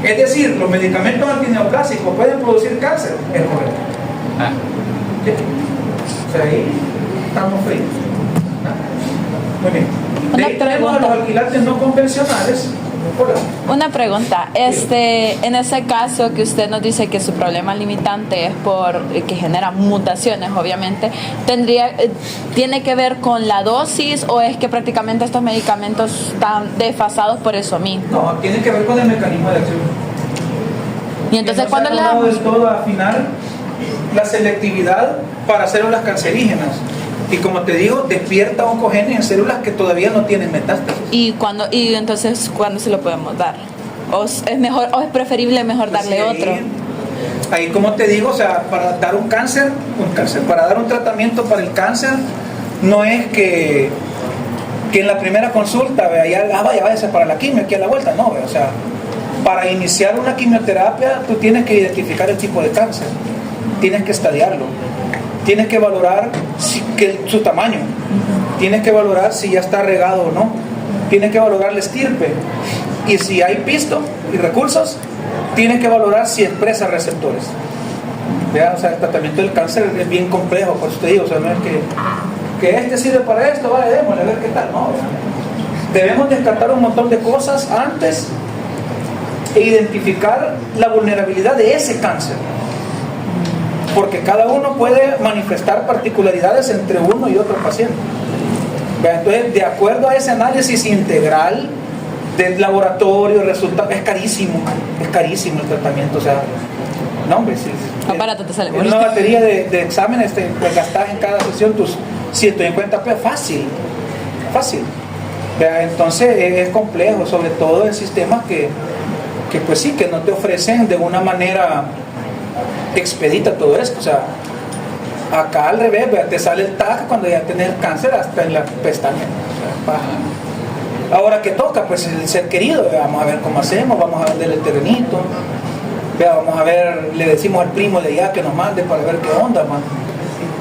Es decir, los medicamentos antineoplásicos pueden producir cáncer, es correcto. ¿Sí? O sea, ahí estamos fríos. Muy bien. De ahí tenemos a los alquilantes no convencionales. Hola. Una pregunta, en ese caso que usted nos dice que su problema limitante es que genera mutaciones, obviamente, ¿tiene que ver con la dosis o es que prácticamente estos medicamentos están desfasados por eso mismo? No, tiene que ver con el mecanismo de acción. Y entonces, ¿cuándo le damos damos? del todo afinar la selectividad para células cancerígenas? Y como te digo, despierta oncogenia en células que todavía no tienen metástasis. ¿Y entonces cuándo se lo podemos dar? ¿O es mejor, o es preferible darle otro? Ahí como te digo, o sea, para dar un cáncer, para dar un tratamiento para el cáncer, no es que en la primera consulta váyase para la quimio aquí a la vuelta, no, o sea, para iniciar una quimioterapia tú tienes que identificar el tipo de cáncer, tienes que estadiarlo, tienes que valorar su tamaño, tienes que valorar si ya está regado o no, tienes que valorar la estirpe, y si hay pisto y recursos, tienes que valorar si expresa receptores. ¿Vea? O sea, el tratamiento del cáncer es bien complejo, por eso te digo, o sea, no es que este sirve para esto, vale, démosle a ver qué tal, no. Debemos descartar un montón de cosas antes e identificar la vulnerabilidad de ese cáncer, porque cada uno puede manifestar particularidades entre uno y otro paciente. Entonces, de acuerdo a ese análisis integral del laboratorio, resulta es carísimo el tratamiento, o sea, no hombre, si aparato te sale en una batería de exámenes pues gastas en cada sesión tus 150 pesos, fácil. Entonces es complejo, sobre todo en sistemas que pues sí, que no te ofrecen de una manera expedita todo esto, o sea, acá al revés, te sale el tag cuando ya tenés cáncer hasta en la pestaña, o sea, ahora que toca, pues el ser querido, vamos a ver cómo hacemos, vamos a venderle el terrenito, vamos a ver, le decimos al primo de allá que nos mande para ver qué onda, man.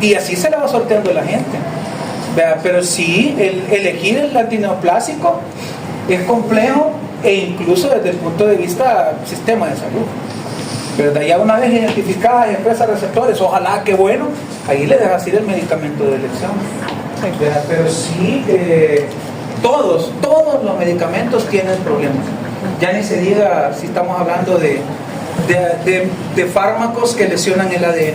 Y así se la va sorteando la gente. Pero sí, elegir el antineoplásico es complejo, e incluso desde el punto de vista del sistema de salud. Pero de allá, una vez identificadas y expresas receptores, ojalá, que bueno, ahí le dejas ir el medicamento de elección. Pero sí, todos los medicamentos tienen problemas. Ya ni se diga si estamos hablando de fármacos que lesionan el ADN.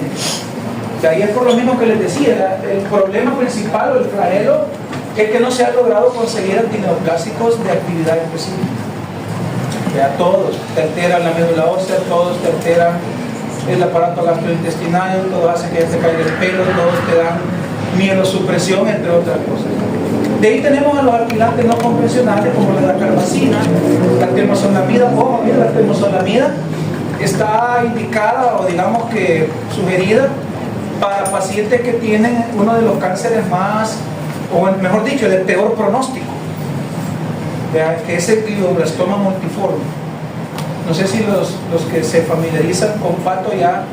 De ahí es por lo mismo que les decía, el problema principal o el flagelo es que no se ha logrado conseguir antineoplásicos de actividad específica. Todos te alteran la médula ósea, todos te alteran el aparato gastrointestinal, todos hacen que te caiga el pelo, todos te dan mielosupresión, entre otras cosas. De ahí tenemos a los alquilantes no convencionales como la carbazina, la temozolomida. Ojo, mira, la temozolomida está indicada o digamos que sugerida para pacientes que tienen uno de los cánceres más, o mejor dicho, de peor pronóstico, que es el glioblastoma multiforme. No sé si los que se familiarizan con pato ya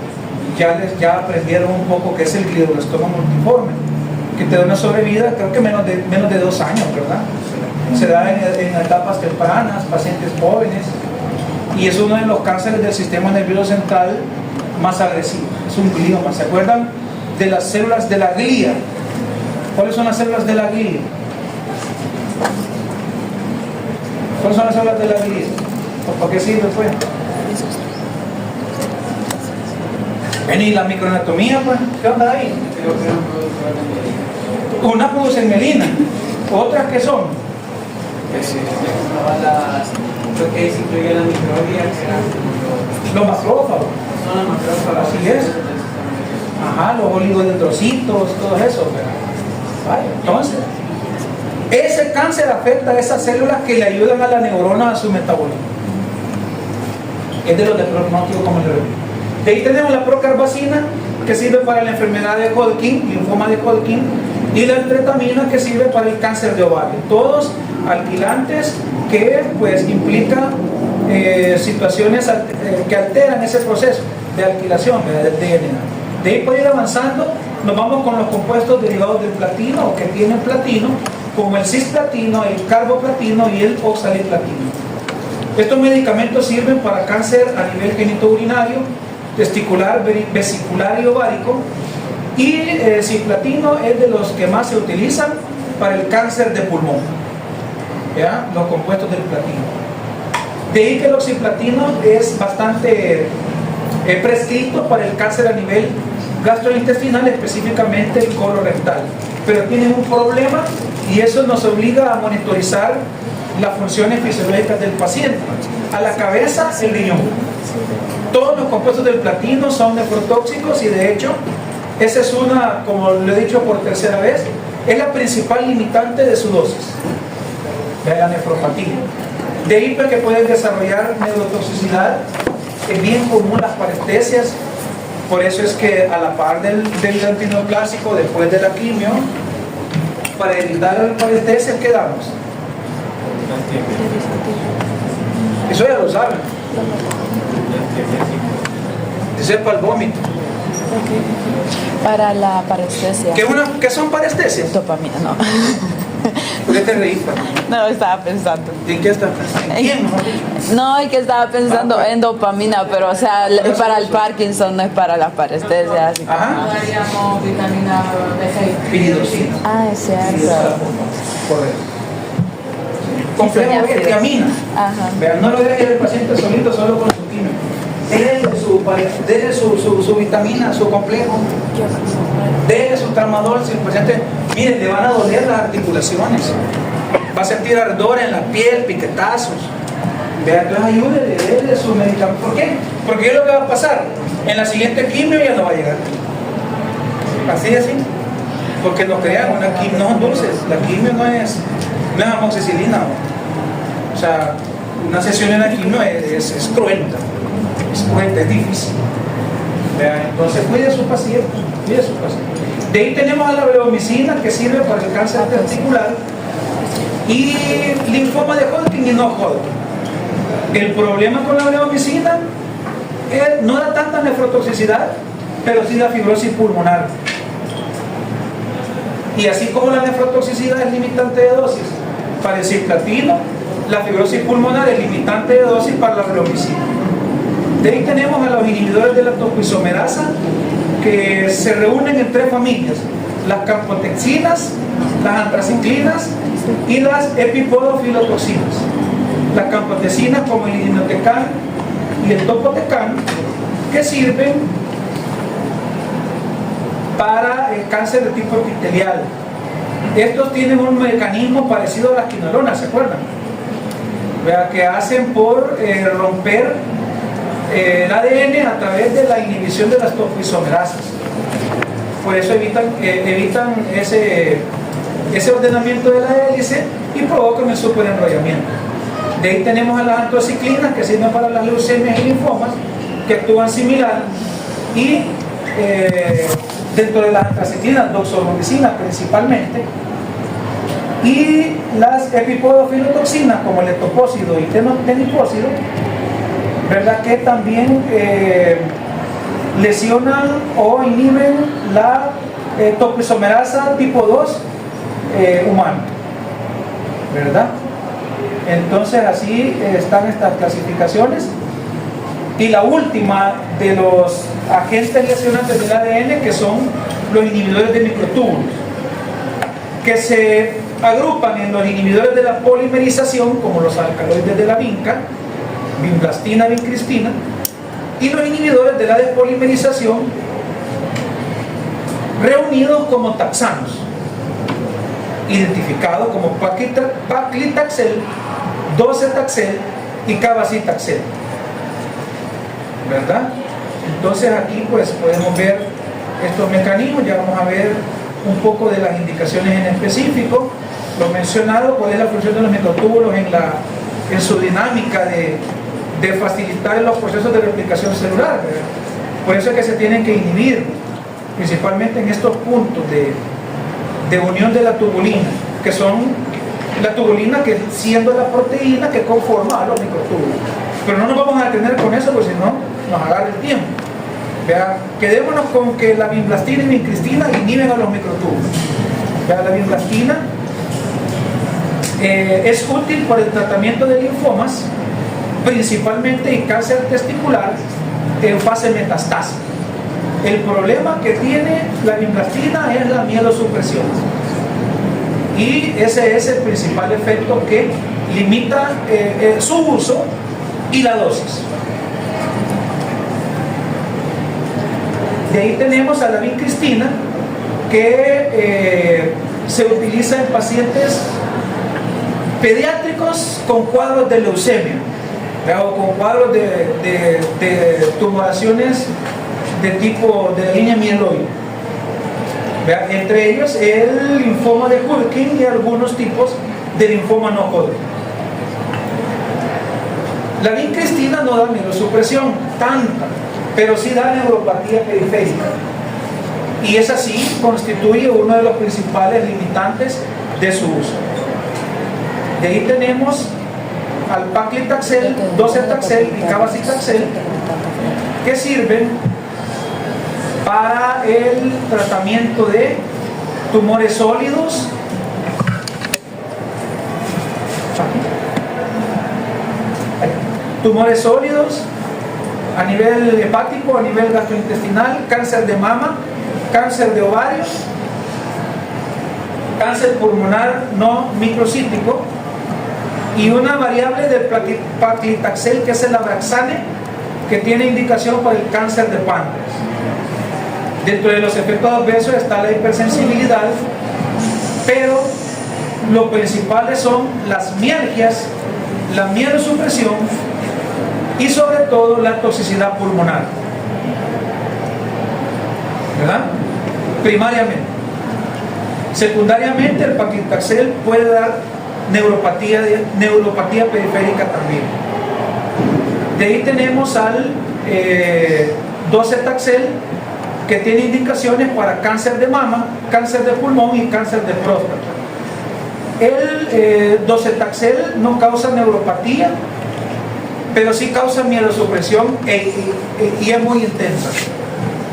aprendieron un poco qué es el glioblastoma multiforme, que te da una sobrevida, creo que menos de 2 años, ¿verdad? Se da en etapas tempranas, pacientes jóvenes, y es uno de los cánceres del sistema nervioso central más agresivos. Es un glioma. ¿Se acuerdan de las células de la glía? ¿Cuáles son las células de la glía? ¿Cuáles son las células de la glía? ¿Por qué sirve, pues? ¿Y la microanatomía, pues? ¿Qué onda ahí? Una producen melina, otras ¿qué son? Lo que se incluye la microbia, que eran Los macrófagos. son las macrófagas. Así es. Ajá, los oligodendrocitos, todo eso. Vale, entonces, ese cáncer afecta a esas células que le ayudan a la neurona a su metabolismo. Es de los de pronóstico, como le repito. De ahí tenemos la procarbazina, que sirve para la enfermedad de Hodgkin, linfoma de Hodgkin, y la entretamina, que sirve para el cáncer de ovario. Todos alquilantes que pues implican situaciones que alteran ese proceso de alquilación del DNA. De ahí, por ir avanzando, nos vamos con los compuestos derivados del platino o que tienen platino, como el cisplatino, el carboplatino y el oxaliplatino. Estos medicamentos sirven para cáncer a nivel genitourinario, testicular, vesicular y ovárico, y el cisplatino es de los que más se utilizan para el cáncer de pulmón, ¿ya? Los compuestos del platino. De ahí que el oxiplatino es bastante prescrito para el cáncer a nivel gastrointestinal, específicamente el colorectal, pero tienen un problema y eso nos obliga a monitorizar las funciones fisiológicas del paciente. A la cabeza, el riñón. Todos los compuestos del platino son nefrotóxicos y de hecho esa es una, como lo he dicho por tercera vez, es la principal limitante de su dosis, de la nefropatía. De ahí que pueden desarrollar neurotoxicidad. Es bien común las parestesias, por eso es que a la par del antineoplásico, después de la quimio, para evitar las parestesias, ¿qué damos? Eso ya lo saben. Dice para el vómito. Para la parestesia. ¿Qué son parestesias? Dopamina, no. ¿Por qué te reíste? No, estaba pensando. ¿En qué estás pensando? ¿En quién? No, es que estaba pensando en dopamina, pero o sea, para el Parkinson, no es para las parestesias. Ajá. Daríamos vitamina B6. Piridosina. Ah, es cierto. Correcto. Complejo B, tiamina. Ajá. Vean, no lo deje el paciente solito, solo con su quimio. Dele su vitamina, su complejo. Dele su tramadol. Si el paciente, miren, le van a doler las articulaciones. Va a sentir ardor en la piel, piquetazos. Vean, entonces ayúdele, dele su medicamento. ¿Por qué? Porque es lo que va a pasar. En la siguiente quimio ya no va a llegar. Así. Porque no crean, una quimio no son dulces. La quimio no es amoxicilina. O sea, una sesión en la quimio es cruenta. Es cruenta, es difícil. Vean, entonces cuide a su paciente. De ahí tenemos a la bleomicina, que sirve para el cáncer testicular, y linfoma de Hodgkin y no Hodgkin. El problema con la bleomicina no da tanta nefrotoxicidad, pero sí da fibrosis pulmonar. Y así como la nefrotoxicidad es limitante de dosis para el cisplatino, la fibrosis pulmonar es limitante de dosis para la bleomicina. De ahí tenemos a los inhibidores de la topoisomerasa, que se reúnen en tres familias: las campotexinas, las antraciclinas y las epipodofilotoxinas. Las campotecinas, como el irinotecan y el topotecan, que sirven para el cáncer de tipo epitelial. Estos tienen un mecanismo parecido a las quinolonas, ¿se acuerdan? ¿Verdad? Que hacen por romper el ADN a través de la inhibición de las topoisomerasas. Por eso evitan ese ordenamiento de la hélice y provocan el superenrollamiento. De ahí tenemos a las antraciclinas, que sirven para las leucemias y linfomas, que actúan similar, y dentro de las antraciclinas, doxorubicina principalmente, y las epipodofilotoxinas como el etopósido y tenipósido, ¿verdad? Que también lesionan o inhiben la topoisomerasa tipo 2 humana, ¿verdad? Entonces así están estas clasificaciones. Y la última de los agentes lesionantes del ADN, que son los inhibidores de microtúbulos, que se agrupan en los inhibidores de la polimerización, como los alcaloides de la vinca, vinclastina, vincristina, y los inhibidores de la despolimerización, reunidos como taxanos, identificados como paclitaxel, docetaxel y cabazitaxel, ¿verdad? Entonces aquí pues podemos ver estos mecanismos. Ya vamos a ver un poco de las indicaciones en específico. Lo mencionado, cuál es la función de los microtúbulos en su dinámica de facilitar los procesos de replicación celular, ¿verdad? Por eso es que se tienen que inhibir, principalmente en estos puntos de unión de la tubulina, que son la tubulina, que siendo la proteína que conforma a los microtúbulos. Pero no nos vamos a detener con eso, porque si no nos agarra el tiempo. Vea, quedémonos con que la vinclastina y vincristina inhiben a los microtúbulos. Vea, la vinclastina Es útil para el tratamiento de linfomas, principalmente en cáncer testicular en fase metastásica. El problema que tiene la vinblastina es la mielosupresión. Y ese es el principal efecto que limita su uso y la dosis. De ahí tenemos a la vincristina, que se utiliza en pacientes pediátricos con cuadros de leucemia, o con cuadros de tumoraciones de tipo de línea mieloide. Entre ellos el linfoma de Hodgkin y algunos tipos de linfoma no Hodgkin. La vincristina no da mielosupresión tanta, pero sí da neuropatía periférica. Y esa sí constituye uno de los principales limitantes de su uso. De ahí tenemos al paclitaxel, docetaxel y cabazitaxel, que sirven para el tratamiento de tumores sólidos, a nivel hepático, a nivel gastrointestinal, cáncer de mama, cáncer de ovario, cáncer pulmonar no microcítico, y una variable del paclitaxel, que es el Abraxane, que tiene indicación para el cáncer de páncreas. Dentro de los efectos adversos está la hipersensibilidad, pero lo principales son las mialgias, la mielosupresión y sobre todo la toxicidad pulmonar, ¿verdad? Primariamente. Secundariamente, el paclitaxel puede dar neuropatía periférica también. De ahí tenemos al docetaxel, que tiene indicaciones para cáncer de mama, cáncer de pulmón y cáncer de próstata. El docetaxel no causa neuropatía, pero sí causa mielosupresión y es muy intensa.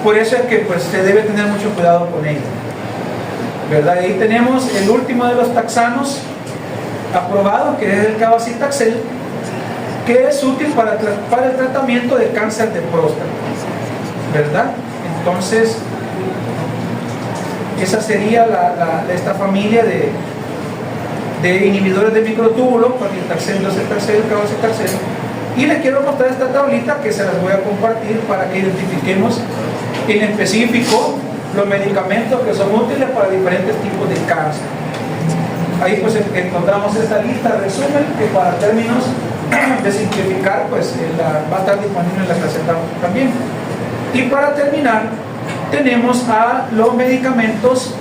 Por eso es que pues, se debe tener mucho cuidado con ella, ¿verdad? Ahí tenemos el último de los taxanos aprobados, que es el cabazitaxel, que es útil para el tratamiento de cáncer de próstata, ¿verdad? Entonces, esa sería esta familia de inhibidores de microtúbulos, paclitaxel, docetaxel, cabazitaxel. Y les quiero mostrar esta tablita que se las voy a compartir para que identifiquemos en específico los medicamentos que son útiles para diferentes tipos de cáncer. Ahí pues encontramos esta lista de resumen, que para términos de simplificar pues va a estar disponible en la caseta también. Y para terminar, tenemos a los medicamentos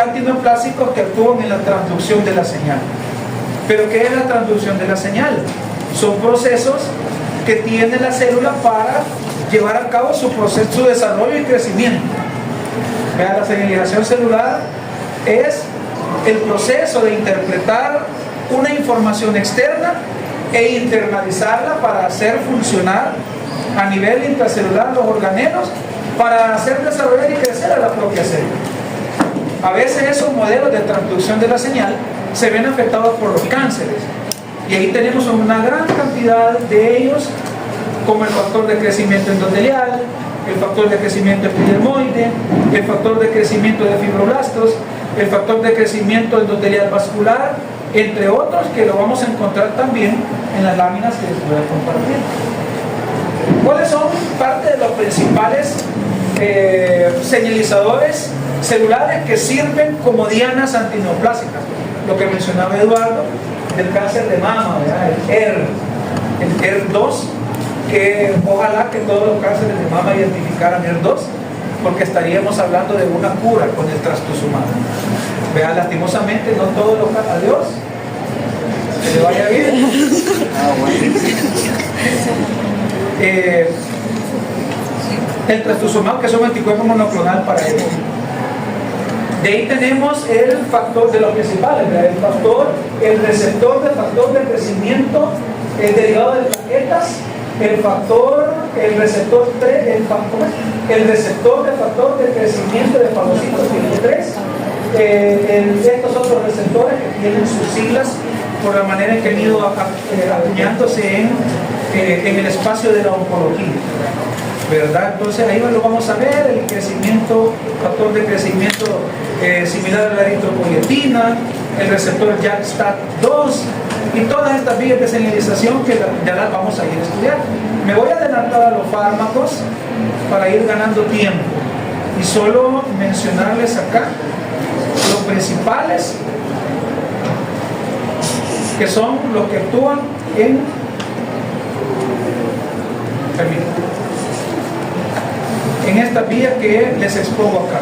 antineoplásicos que actúan en la transducción de la señal. ¿Pero qué es la transducción de la señal? Son procesos que tiene la célula para llevar a cabo su desarrollo y crecimiento. La señalización celular es el proceso de interpretar una información externa e internalizarla para hacer funcionar a nivel intracelular los organelos, para hacer desarrollar y crecer a la propia célula. A veces esos modelos de transducción de la señal se ven afectados por los cánceres, y ahí tenemos una gran cantidad de ellos, como el factor de crecimiento endotelial, el factor de crecimiento epidermoide, el factor de crecimiento de fibroblastos, el factor de crecimiento endotelial vascular, entre otros que lo vamos a encontrar también en las láminas que les voy a compartir. ¿Cuáles son parte de los principales señalizadores celulares que sirven como dianas antineoplásicas? Lo que mencionaba Eduardo del cáncer de mama, ¿verdad? El ER2, que ojalá que todos los cánceres de mama identificaran ER2, porque estaríamos hablando de una cura con el trastuzumab. Vean, lastimosamente no todos los cánceres. Adiós, que le vaya bien. El trastuzumab, que es un anticuerpo monoclonal para ello. De ahí tenemos el factor de los principales, el receptor de factor de crecimiento derivado de plaquetas, el receptor de factor de crecimiento de fagocitos tipo 3 estos otros receptores que tienen sus siglas por la manera en que han ido acuñándose en el espacio de la oncología, ¿verdad? Entonces ahí lo vamos a ver, el crecimiento, factor de crecimiento similar a la eritropoyetina, el receptor JAK-STAT2 y todas estas vías de señalización que ya las vamos a ir a estudiar. Me voy a adelantar a los fármacos para ir ganando tiempo y solo mencionarles acá los principales, que son los que actúan en estas vías que les expongo acá.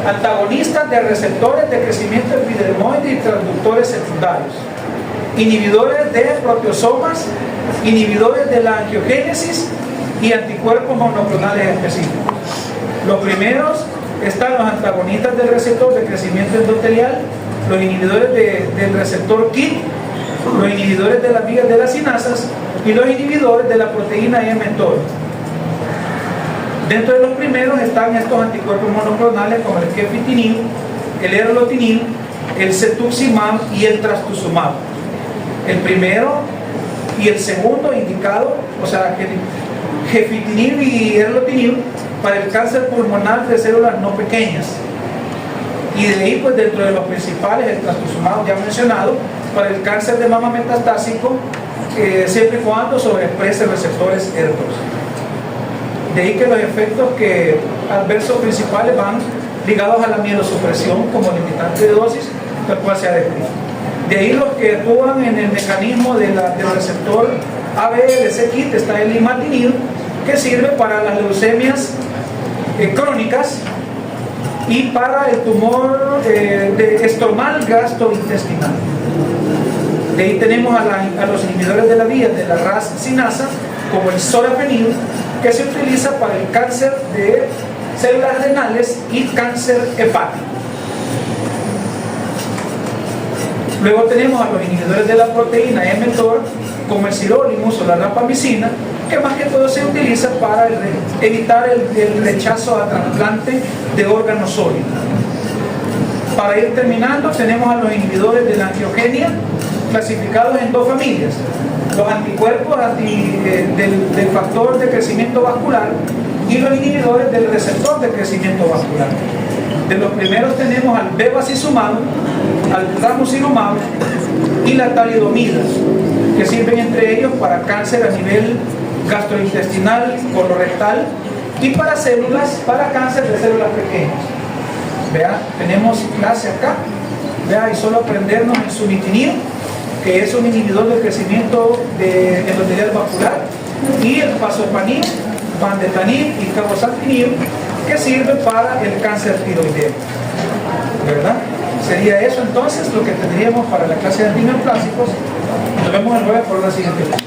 Antagonistas de receptores de crecimiento epidermoide y transductores secundarios, inhibidores de proteosomas, inhibidores de la angiogénesis y anticuerpos monoclonales específicos. Los primeros están los antagonistas del receptor de crecimiento endotelial, los inhibidores del receptor KIT, los inhibidores de las vías de las sinasas y los inhibidores de la proteína mTOR. Dentro de los primeros están estos anticuerpos monoclonales como el gefitinib, el erlotinib, el cetuximab y el trastuzumab. El primero y el segundo indicado, o sea, gefitinib y erlotinib para el cáncer pulmonar de células no pequeñas. Y de ahí, pues dentro de los principales, el trastuzumab ya mencionado, para el cáncer de mama metastásico, siempre y cuando sobreexprese receptores ERTOS. De ahí que los efectos adversos principales van ligados a la mielosupresión como limitante de dosis, la cual se ha descrito. De ahí los que actúan en el mecanismo del receptor ABLC-KIT está el imatinib, que sirve para las leucemias crónicas y para el tumor estromal gastrointestinal. De ahí tenemos a los inhibidores de la vía de la RAS sinasa, como el sorafenib, que se utiliza para el cáncer de células renales y cáncer hepático. Luego tenemos a los inhibidores de la proteína mTOR, como el sirolimus o la rapamicina, que más que todo se utiliza para evitar el rechazo a trasplante de órganos sólidos. Para ir terminando, tenemos a los inhibidores de la angiogenia, clasificados en dos familias: los anticuerpos del factor de crecimiento vascular y los inhibidores del receptor de crecimiento vascular. De los primeros tenemos al bevacizumab, al ramucirumab y la talidomida, que sirven entre ellos para cáncer a nivel gastrointestinal, colorectal y para cáncer de células pequeñas. Vea, tenemos clase acá, vea, y solo aprendernos el sunitinib, que es un inhibidor del crecimiento endotelial vascular, y el pazopanib, vandetanib y cabozantinib, que sirve para el cáncer tiroideo, ¿verdad? Sería eso entonces lo que tendríamos para la clase de antineoplásicos. Nos vemos el jueves por la siguiente.